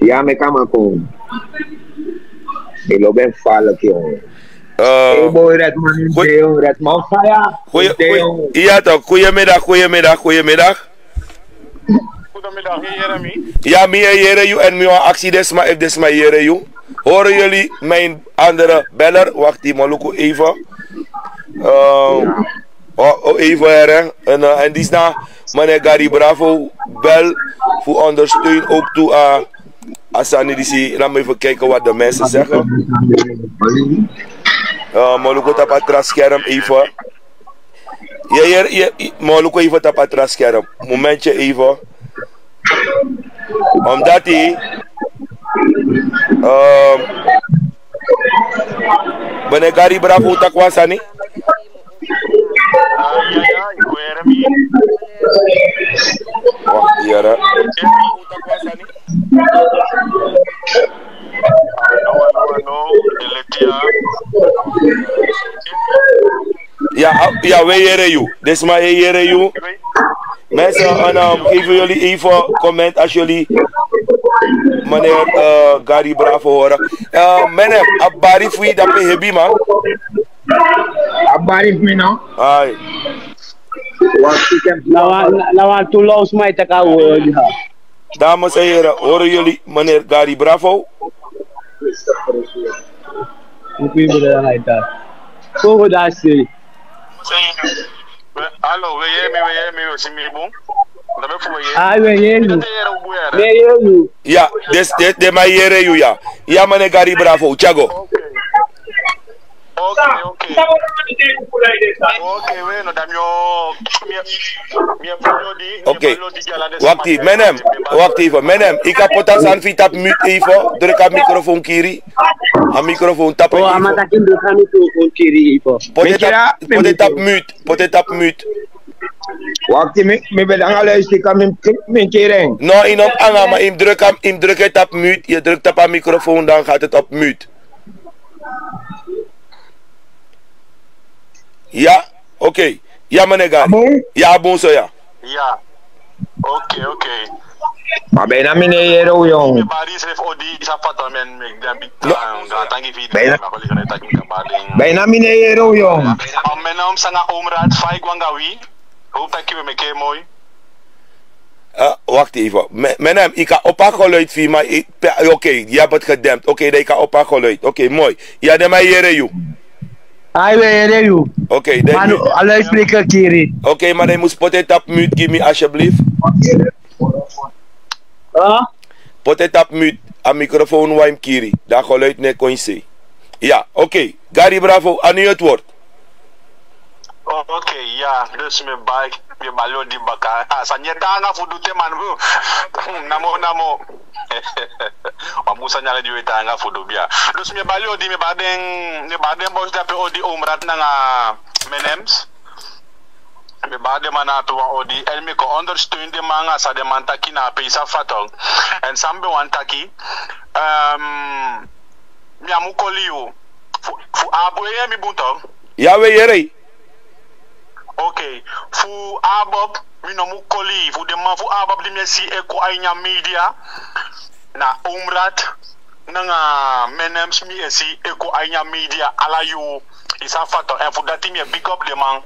Ja, meka manko. Ik loop in valk, jongen. Hey boy, Redman, Redman Fire. Ja toch, goedemiddag. Goedemiddag, Jeremy. Ja, mij Jereju en mijn actie desma if desma Jereju. Horen jullie mijn andere beller? Wacht die maluku even. Even heren. En die is na meneer Gary Bravo bel voor ondersteun ook toe Asani Disi. Laat me even kijken wat de mensen zeggen. Maluku tapatra scherm even. Maluku even tapatra scherm. Momentje even. Omdat hij meneer Gary Bravo takwasani. Ja, ik hoor hem hier. Wacht hier hè. Ja, wij heren you. Desma heren you. Mensen, geven jullie even comment als jullie meneer Gary Bravo horen. Meneer, abari fui dat pe hebi man. Abari fui no. Ai. Nou, toen los mij te kauwen. Dames en heren, horen jullie meneer Gary Bravo? Ik weet niet dat hij dat. Hoe dat ze? Hallo, wil jij me zien me boom? Dat ben voor je. Ah, wil je? Ja, de maar hier ja. Ja meneer Gary Bravo, Thiago. Oké, bueno, Oké, wacht even, menem, ik heb potas aan vita op mute even, druk op microfoon kiri, aan microfoon tappen even. Oh, maar dat druk op microfoon kiri even. Potet op mute. Wacht, me bedankt luisteren, kan mijn kering. No, inom anga, maar im druk het op mute, je drukt op een microfoon, dan gaat het op mute. Ja, oké. Ja, meneer Gary. Ja, bon zo ja. Ja. Oké. Maar bijna meneer jong. Bijna meneer jong. Mijn naam is Omraad Faikwangawi. Hoop dat je me keer mooi. Wacht even. Mijn naam, ik ga op een geluid via, maar oké, je hebt het gedempt. Oké, ik ga op een geluid. Oké, mooi. Ja, dan maar hier you. Hij wil je. Oké, dan. Alle spreken kiri. Oké, maar hij moet potet op mute, give me alsjeblieft. Potet op mute, aan microfoon wime kiri. Dat geluid ne kon je. Ja, oké. Gary Bravo, aan u het woord. Oké, ja, dus mijn bike, mijn ballo die baka. Sanya danga fudute man. Namo. Mamusa nyala di wetanga fudubia. Dus mijn ballo die me baden bos dape odi omrat nanga menems. Me baden manatu odi elmi ko ondersteun de manga sa de mantaki na pesa fatong. En sambe wantaki mi amukoliu. Fu aboye mi bunto. Ja, we yere. Oké, voor Abob, we noemen Koli, voor de man voor Abob die mensen eko aina media, na Omrat, na menems mensen eko aina media, ala you is een factor en voor dat team je big up de man.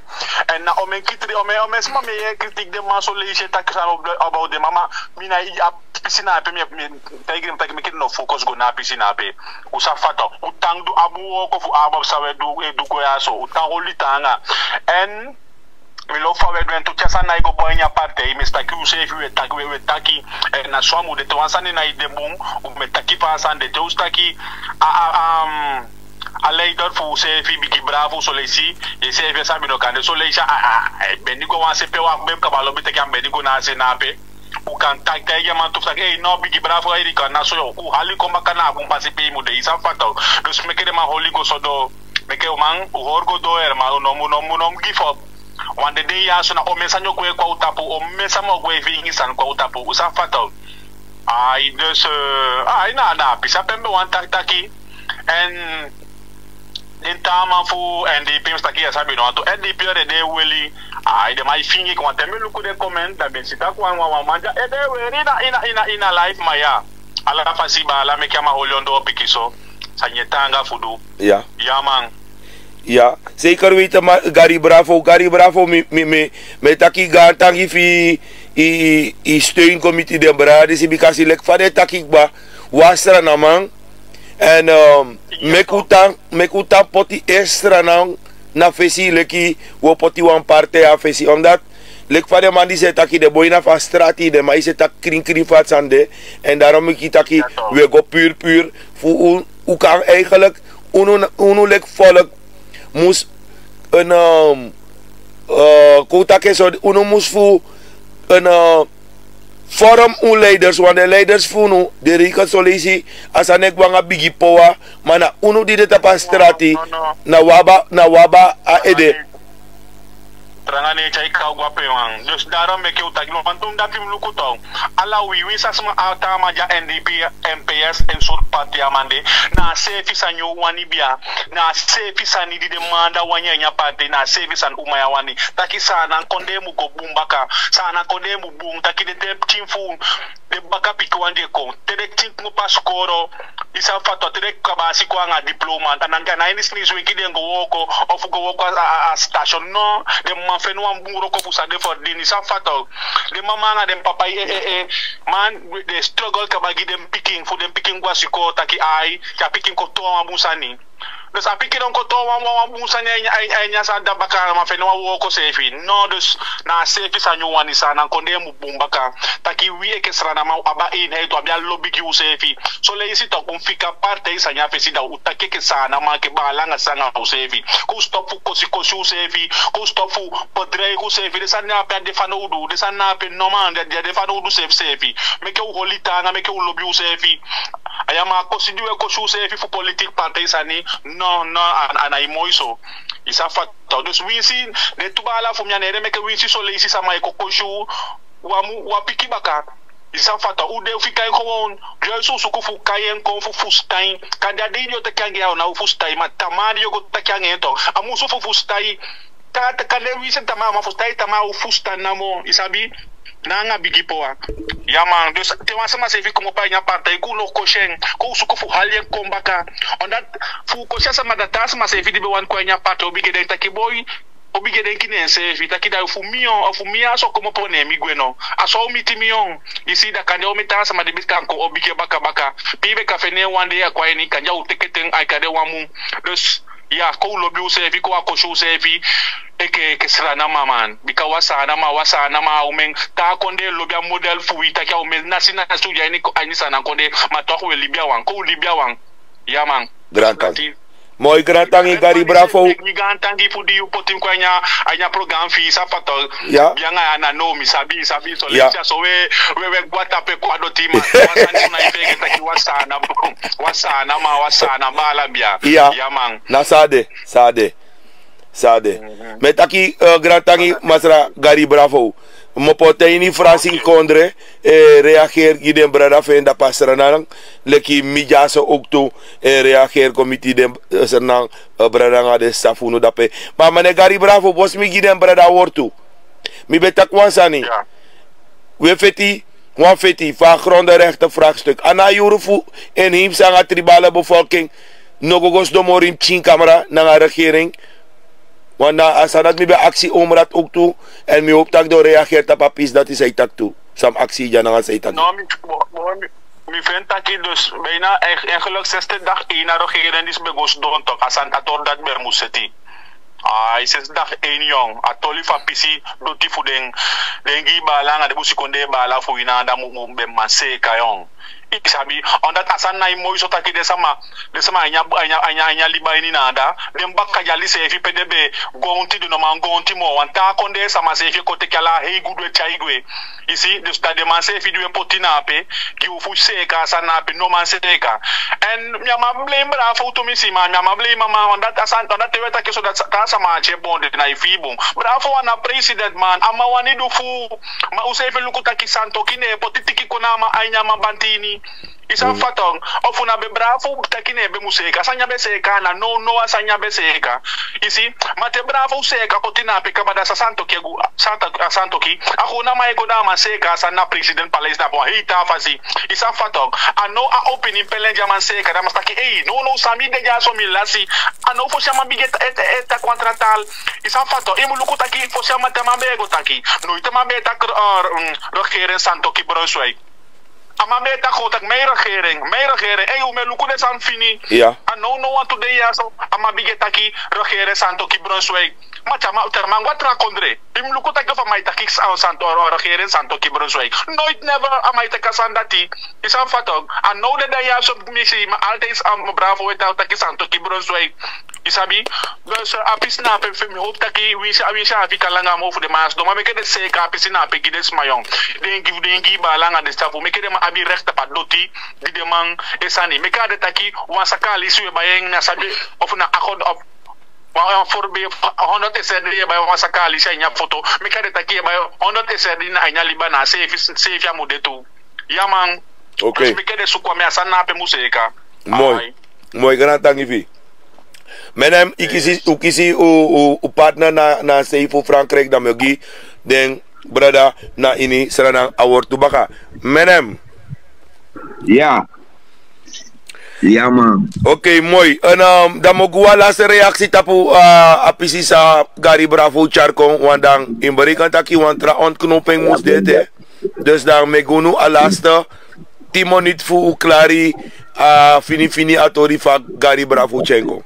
En na om een kritiek, om mensen me kritiek de man zo lezen tak about de mama, mina ja piscina pe me tegen me kid no focus go na piscina pe. Usa factor, utang do abu ko voor Abob sawe do go ya so, utang olitanga en we lopen we doen tot jasa na iko boy nya parte mi staki u sefi we taki na swamu de twansani na ide boom u metaki pa san de to staki a leider fu sefi bigi bravo so lesi e sefi sabi no kande so leisha bendigo wan sepe wa mem kabalo bitaki am bendigo na se nape u kan tak tege man to staki no bigi bravo iri kan na so yo ku hali ko makana bu pasi pe mu de isa fato dus mekere ma holi go so do meke man u horgo do ma no give up. Want de day ja so na o mesanyo kwe kwa utapu o mesamo kwe vingi san kwa utapu usa fatal ai dus na pisa pembe wan taki en in tama fu en die pims taki ya sabi no to en die periode de weli ai de mai fingi kwa teme luku de comment da ben sita kwa wa manja de we ina life maya ala fasiba ala me kama oliondo pikiso Sanyetanga fudu. Ja. Ja man. Ja, zeker weten, maar Gary Bravo, me taki gantangi fi i steuncomité de Bra, dus ik kasi lek van de taki ba wasra namang en mekuta poti extra na fesi leki wo poti wan parte a fesi omdat lek van de man die zet taki de boy na van strati de maar is het kring vat sande en daarom ik taki we go puur voor hoe kan eigenlijk uno lek volk moest een kotake zo uno moest voor een forum leiders want de leiders voor de rika solisi als een ek wanga bigi power maar na uno die dit op strati na waba a ede Trangane chai kau gua pewan. Dus daarom make you taglo antum dat pim lukuto. Ala wi sasma atama ja NDP MPS en soort party amande na sefi sanyo wani bia na sefi sani di demanda wanya nya party na sefi san umaya wani taki sana konde mu go bumbaka sana konde mu bum taki de team fu de baka pikwande ko tedek team mu paskoro isa fato tedek kabasi ko nga diploma tananga na ini snis wiki de go woko of go woko a station no de fenu am bungro ko fusa de for dini sa fato de mama nga dem papa man the struggle ka bagi dem picking for dem picking wasiko taki ai ka picking ko to musani dus a picking on ko to musani ai nya sa da baka ma fenu wo ko sefi no dus na sefi sa nyu wani sana ko de mu bumbaka taki wi e kesra na ma aba in he to abia lobby ki sefi so le isi to kun fika parte sa nya fesi da utake ke sana ma ke balanga sana sefi ku stop ko si sefi ku stop fu podrei ku sefi de sana pe de fano udu de sana pe noman de fano udu sefi me ke u holita na me ke u lobby sefi ayama ko si duwe ko sefi fu politique parte sani no anai moiso isa fato dus winsi de tubala fu mianere me ke winsi so le isi sama ko koshu wa piki baka isa fata ude fika en gewoon juist zo fu kayen kon fu fustain kada dinyo te kange na fustai matamari yo te kange to amuso fu fustai ta kale wisen tama fustai tama u fustan namo isabi nanga bigipoa yaman dus te wasama se fi como pa nya partai ku no koshen ko su ko fu halien kombaka ondat fu ko sama data sama se fi di be wan ko nya partai obige den takiboy obige den kine se fi takida fumia so como pone migueno aso mitimion isi da kanja omita sama de biskan ko obige baka pibe kafene wande ya kwa ni kanja uteketen ai kade wamu dus ya ko lobi usefi ko akoshu usefi eke srana maman bika wasana ma umen ta konde lobi model fuita kya umen nasina studia ni ko ani sana konde matoko we libya wan ya man grand mooi grantangi Gary Bravo. Ni grantangi pudi upotim kwa anya program fi sapato. Ja. Bianga ana no mi sabi so lecha so we gwata pe kwa do tima. Wasani na ifeke taki wasana bala bia. Ya man. Na sade. Metaki grantangi masra Gary Bravo. Mopoteini Francis Kondre reageer giden brada fenda pasranang leki mijaso ook toe reageer committee den senang brada ngade safuno dape maar mane Gary Bravo bos mi giden brada wortu mi betak wansani we feti wan feti van grondenrechten vraagstuk ana yurufu en him sanga tribale bevolking nogogos domorim chin camera na regering. Want als dat mi be actie omrat ook toe en mi hoop dat door reageert op papis dat is hij tak toe. Sam actie ja na hij tak. No mi vind dat dus bijna eigenlijk 60 dag in naar regering is begos don toch asan ator dat ber museti. Is 60 dag 1 jong atoli fa pisi do ti fu den gi bala na de busi konde bala fu ina da mu be manse kayon. Isabi onda asana imo iso taki de sama anya liba ini nada dem bakka jali se fi pdb gonti do no man gonti mo wanta konde sama se fi kote kala hey gudwe chaigwe isi de sta de man se fi duwe potina pe ki u fu se ka sana pe no man se ka en nyama blame bra fu to mi sima nyama blame mama onda asanta onda te weta ke so da sama che bonde na ifi bon bra fu wana president man ama wani do fu ma u se fi lukuta ki santo kine potitiki kona ma anya ma banti fini. Isa fatong of una be bravo takine be museka sanya be seka na no asanya be seka isi mate bravo seka kotina pe kabada sa santo ki santo ki ako na mai ko da ma seka sa na president palace da bon hita fasi isa fatong ano a opening pelenja man seka da mastaki no sami de ja so milasi ano fo chama bigeta eta contratal isa fatong imuluku taki fo chama tambe go taki no itama be tak regeren santo ki brosway ama meta gotak mijn regering hoe me luku des aan fini no want to de yaso ama bigetaki regeren santo ki Brunswick machama termang wat rakondre im luku tak van mij taki santo regeren santo ki Brunswick nooit never ama ita kasandati isang fatog no de yaso misi ma altijd am bravo without taki santo ki Brunswick isabi dus apis na pe femi hoop taki wisa afika langa mo fu de mas do ma meke de seka apis na pe gides mayong dengi ba langa de stafu meke de ma abi recht pa doti di de man esani meka de taki wasakali su ba yeng na sabi of na akod of for be 100 esedi ba wasakali sa nya foto meka de taki ba 100 esedi na nya libana safe ya modetu yaman okay meke de su kwa me asana pe museka mooi kana tangifi menem ukisi u partner na Seifu Frankrijk dan mogi den brada na ini seranang award tubaka menem ja man okay mooi en dan mogu wala se reaksi tapu apisi sa Gary Bravo Charkong wandang imberikan taki wantra ontknoping mus dete dus dan megunu alaste timonit fu klari fini atori fa Gary Bravo Chenko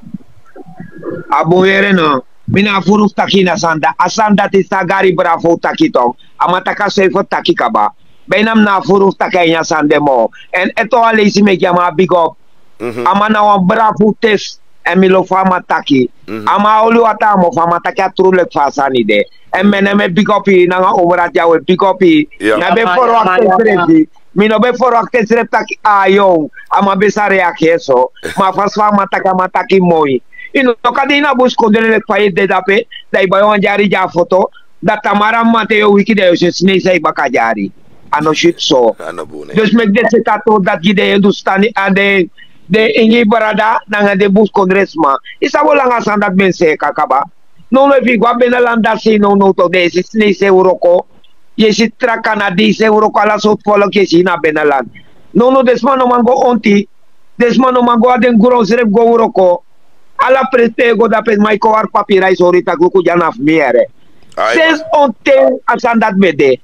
aboyere no mina furu taki na asanda ti Gary Bravo taki to amataka Seifu taki kaba benam na furu taki nya sande mo en eto alisi me jama big up amana wa Bravo test emilo fama taki ama olu ata mo fama taki atrule fasani de emene big up na omrat ya we big up na be foro akte mino be foro akte taki ayo ama be sare akeso ma faswa mataki moi ino kadina busco dele país de dape dai bayo jari ja foto da tamara mateo wiki de se sne sai bakajari ano shit so dus mek de setato dat gide Hindustani ade de ingi barada nanga de busco gresma isa bola nga sandat bense kakaba no le fi gwa benalanda si no to de sne se uroko yesi tra kanadi se uroko ala sot polo ke sina benaland no desmano mango onti desmano mango aden guro serep go uroko ala preste go da pes mai ko ar papira isorita ku janaf miere ses onte asandat bede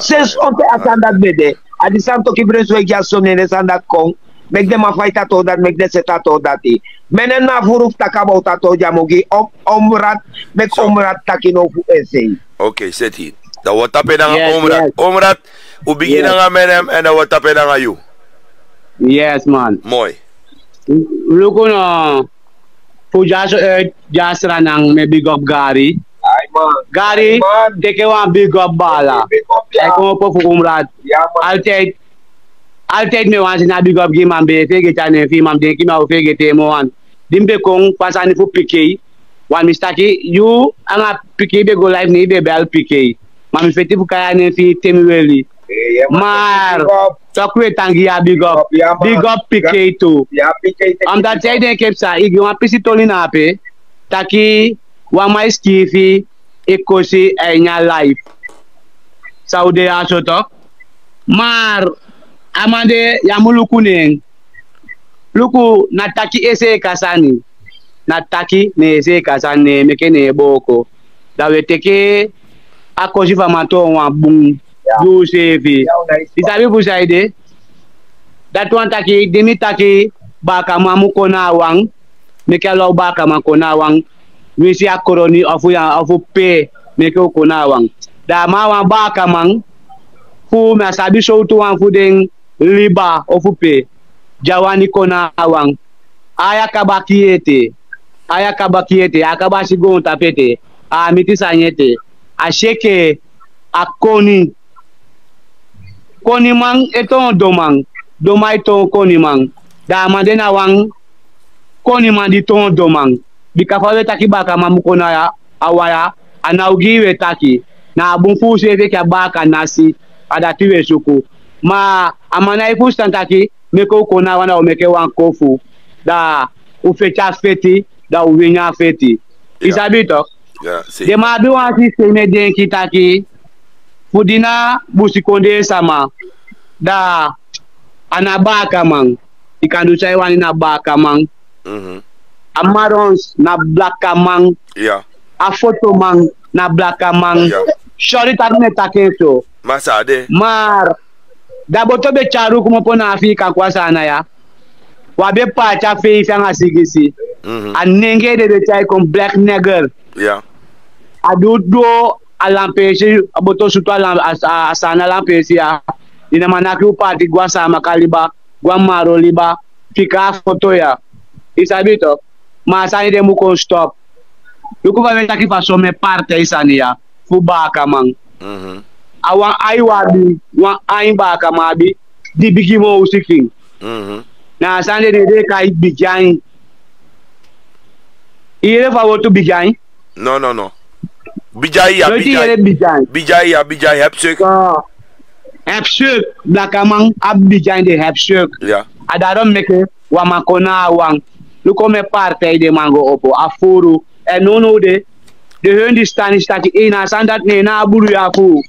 ses onte asandat bede adi santo ki Brunswick ya sonene sandat kong mek de ma faita to dat mek de seta to dati menen na furuf takabo tato jamogi omrat mek omrat takino fu ese okay seti da watape na omrat ubigi na menem en da watape na you yes man mooi luko na jasra nang me big up Gary. Gary, teke wan big up bala. Eko po fukumrat. Alted me wan na big up game man be fege tane fi mam de ki ma fege te mo wan. Dimbe kong pasani fu PK. Wan mistaki you anga PK be go live ni be bel PK. Mam feti fu kaya ne fi temiweli. Maar takwe tangi ya big up PK too. Am dat jij denk heb sa ik wan pisi tolina ape taki wa mai skifi ekosi enya life Saudi asoto maar amande ya muluku neng luku nataki ese kasani nataki ne ese kasani mekene boko dawe teke akosi famato wa bung you sefi isabi busaide dat wan taki demi taki baka mamu kona wang meke lo baka ma kona wang wisi akoroni ofu pe meke kona wang da ma wan baka mang fu ma sabi show to wan fu den liba ofu pe jawani kona wang aya kabakiete akabasi gon tapete a miti sanyete a sheke akoni mang eton domai ton koni mang da mandena wang koni man di ton domang bikafawe taki baka mamukona ya awaya anaugiwe taki na bunfu seve kya baka nasi adatiwe suku Ma amana ifu stantaki meko kona wana umeke wankofu da ufecha feti da uwinya feti. Isabito. Yeah, see. De ma bi wansi seme den kitaki fudina busikonde sama da anabaka mang ikandu chai wani na baka mang amarons na blaka mang Yeah. a photo mang na blaka mang Yeah. shori takne taketo Masade. mar da boto be charu kuma pona afika kwa sana ya wabe pa cha fe ifanga sigisi anenge de chai kom black nigger Yeah. adudo alampesi boto suto asana lampesi ya ina manaki upati gwa sama kaliba gwa maro liba fika foto ya isabito masani de muko stop yuko ba metaki faso me parte isani ya fubaka mang awan aiwabi wan aimba kamabi di bigimo usiking na sande de kai bijan ire fa wotu bijan No. Bijai ya, Bijai heb suk. Heb suk, blakamang ab bijan de heb suk. Ja. Adarom meke wamakona wang. Luko me parte de mango opo afuru en nono de hun die staan stati ina sandat ne na aburu ya fu.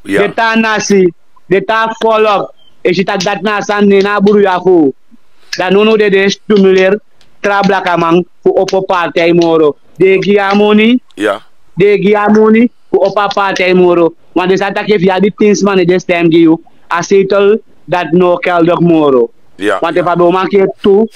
Ja. De ta nasi, de ta follow e sita dat na san ne na aburu ya fu. Da nono de stimuleer tra blakamang fu opo parte moro. De giamoni. Ja. De giamoni fu opa parte moro. Want de sata ke via di things man de stem gi you. A settle dat no keldok moro. Ja. Want if abe make two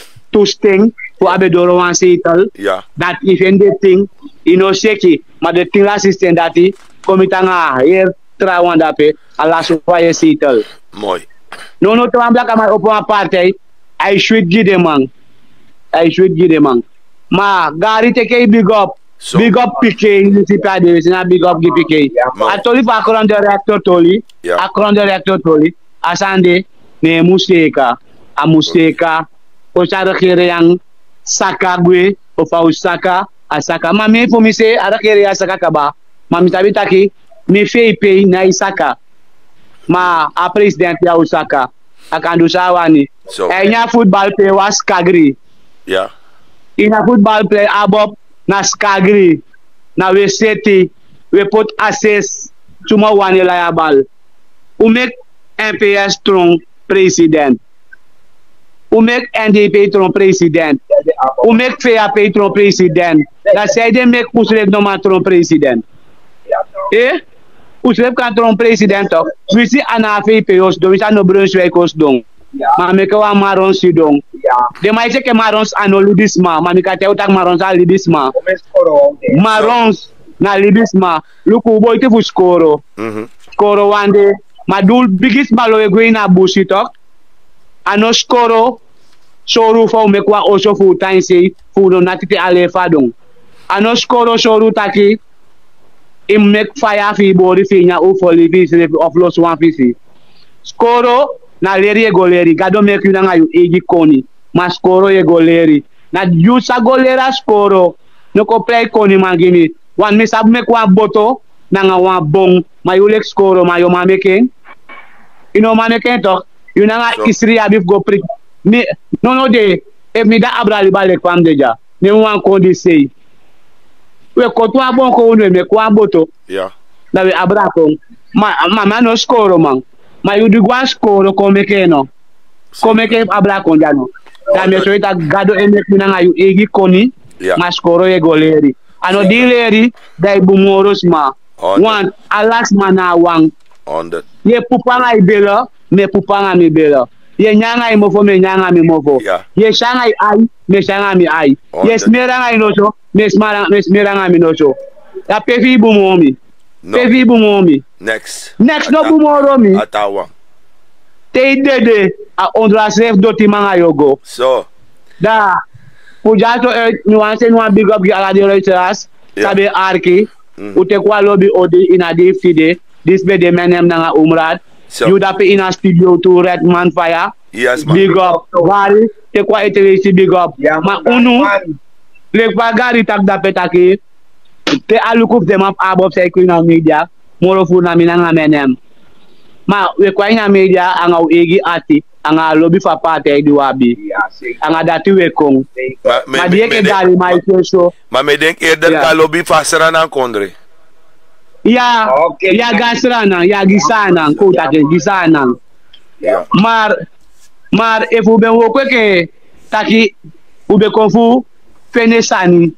sting fu abe doro wan settle. Ja. Dat even the thing ino sheki maar de thing assistant dati komitanga hier tra wanda pe ala so ye settle. Mooi. No to ambla kama opo aparte I should give them man. Ma gari teke big up. So, Big up PK, municipality, na big up PK. Atoli pa akron director toli, asande ne museka, a museka, o chara kere yang saka gwe, o fa usaka, asaka. Mami fo mi se ara kere ya saka kaba. Mami tabi taki mi fe pay na isaka. Ma a president ya usaka, akandu sawani. so, Enya football play was Kagri. ja. Ina football play abop na Skagri, na we seti, we put access tuma wane liable. U make MPS strong president. U make NDP strong president. U make FAP strong president. Dat zij de make Oeslep no man strong president. Oeslep kan strong president toch? We see ana VP os do, we see no Brunswijk os do. Maar me kwa marons si dong. De ma ise ke marons ano libisma, ma mi ka te utak marons a libisma. Marons na libisma, luku boy te fu skoro. Skoro wande, ma dul bigis malo e gwe na bushi tok. Ano skoro, soru fa me kwa oso fu tainsi, fu no natite ale fadong. Ano skoro soru taki, im mek fire fi bori fi nya u fo libi se of los wan fi si. Skoro, na leri e goleri gado mek yu nga yu egi koni ma skoro e goleri na yu sa golera skoro no ko play koni mangini wan mi sab mek wan boto na nga wan bong ma yu lek skoro ma yo ma meken ino ma meken to yu nga isri abif go prik mi no de e mi da abrali balek pam deja mi wan kondi sei we ko to abon ko wonwe me ko boto Ja. na we abra ko ma no skoro man ma yu di gwa skoro komeke no komeke abla konjano da me so ita gado ene kuna nga yu egi koni ma skoro e goleri ano di leri dai bumoros ma wan alas mana wang 100. ye pupanga ibela me pupanga mi bela ye nyanga imofo me nyanga mi mofo ye shanga ai me shanga mi ai ye smera nga inocho me smera nga mi nocho ya pefi bumomi pefi bumomi Next no bumoromi Atawa. te dede a ondra sef doti manga yogo So, da pujato nuance nuan big up ala de reuters sabe arki ute kwa lobby odi ina di fide this be de menem nanga umrad so, you dape ina studio to Redman Fire yes, man. big up gari te kwa etelisi big up ma unu le kwa gari tak dape taki te alukuf dem up above say queen of media moro fu na minanga menem Maar we kwamen media aan our egi ati, aan our lobby voor partij die wabi. Aan dat we kon. Maar die ik daar in mijn zo. Maar me denk eerder dat lobby vasteren aan kondre. Ja, ja gasrana, ja gisana, kota ke gisana. Maar if we ben wo kweke taki ube konfu fenesani.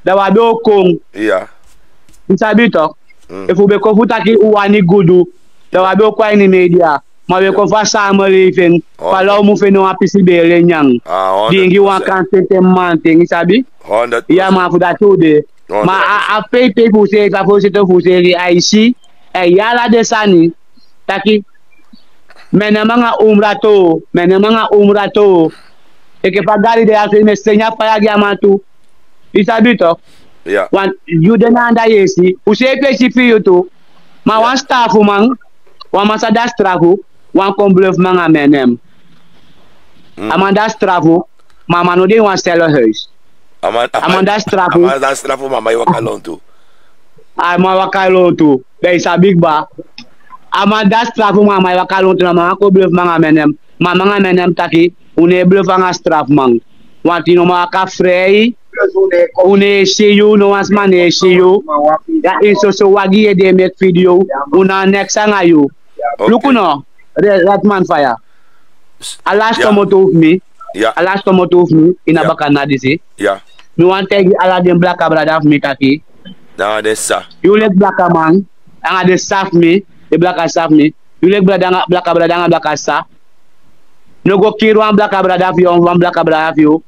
Da wabi okong. Ja. Isabi toch? If we be konfu taki uwani gudu. Da wabi okwa in media. Maar we konfu samenleving. Pala mu fe no apisi bele nyang. Dingi wan kan sente man ting, isabi? 100%. Ja, maar voor dat toede. Maar a pepe voor se ka voor se te voor se aishi. E yala de sani. Taki menemanga umrato. Eke pagari de afi me senya paya giamatu. Isabi toch? Ja. Want you den anda yesi. Use specific you to. Maar wan staff man. Wan masada strafu. Wan kon bluff man a menem. Amanda strafu. Mama no de wan sell a huis. Amanda strafu. Amanda strafu mama yo wakalon tu. Ama wakalon tu. There is a big bar. Amanda strafu mama yo wakalon tu. Mama ko bluff man a menem. Mama nga menem taki. Une bluff an straf man. Want you know ma ka frei. Une see you no as man see you. Ya is so wagi de make video. Una next anga you. Look no. That man fire. A last time of me. Yeah. A last time of me in a bakana disi. Yeah. Me want take ala dem black brother of me taki. Nah, that's sir. You like black man. Anga de staff me. The black staff me. You like black brother black staff. No go kill one black brother of you, one black brother of you.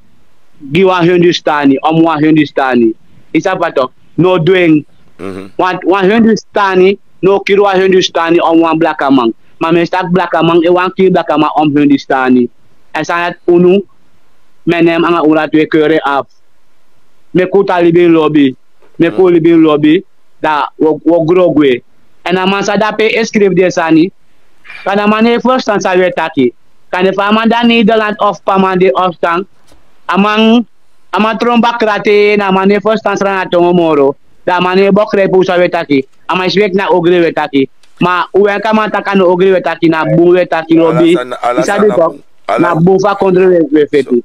Give one Hindustani, one Hindustani. It's a pato. No doing. One Hindustani, no kill one Hindustani on one black man. Maar men staat black man, e one kill black man on Hindustani. En zijn het unu, men hem aan ura 2 keuren af. Me kuta libin lobby. Me ko libin lobby. Da wo grogwe. En a man sa da pe escrive de sani. Kada man e first an sa we taki. Kan de famanda Nederland of pamande opstaan. Amang tromba krate na mane first chance na tomorrow. Da mane bokre pu sa wetaki. Ama iswek na ogre wetaki. Ma uwe kama taka no ogre wetaki na bu wetaki lobby. Isa de tok. Na bu fa contre wefeti.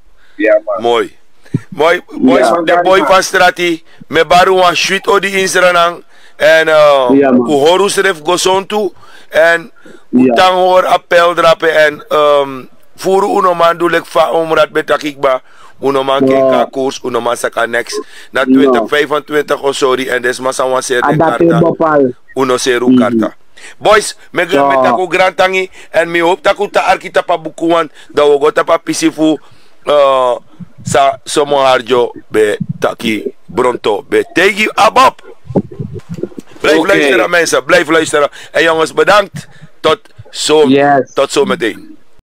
Mooi. Mooi. De boy van strati me baru wan shoot odi insranang en u horu sref gosontu en utang hoor appel drapen en furu uno man doelek fa omrat betakikba. Uno man keka koers, uno man saka next. Na 2025 o sorry en des masa wan ser de karta. Uno seru karta. Boys, me tako grand tangi en me hoop taku ta arkita pa bukuan da wogota pa pisifu sa somo harjo be taki bronto be tegi abop. Blijf luisteren mensen, blijf luisteren. En jongens bedankt tot zo meteen.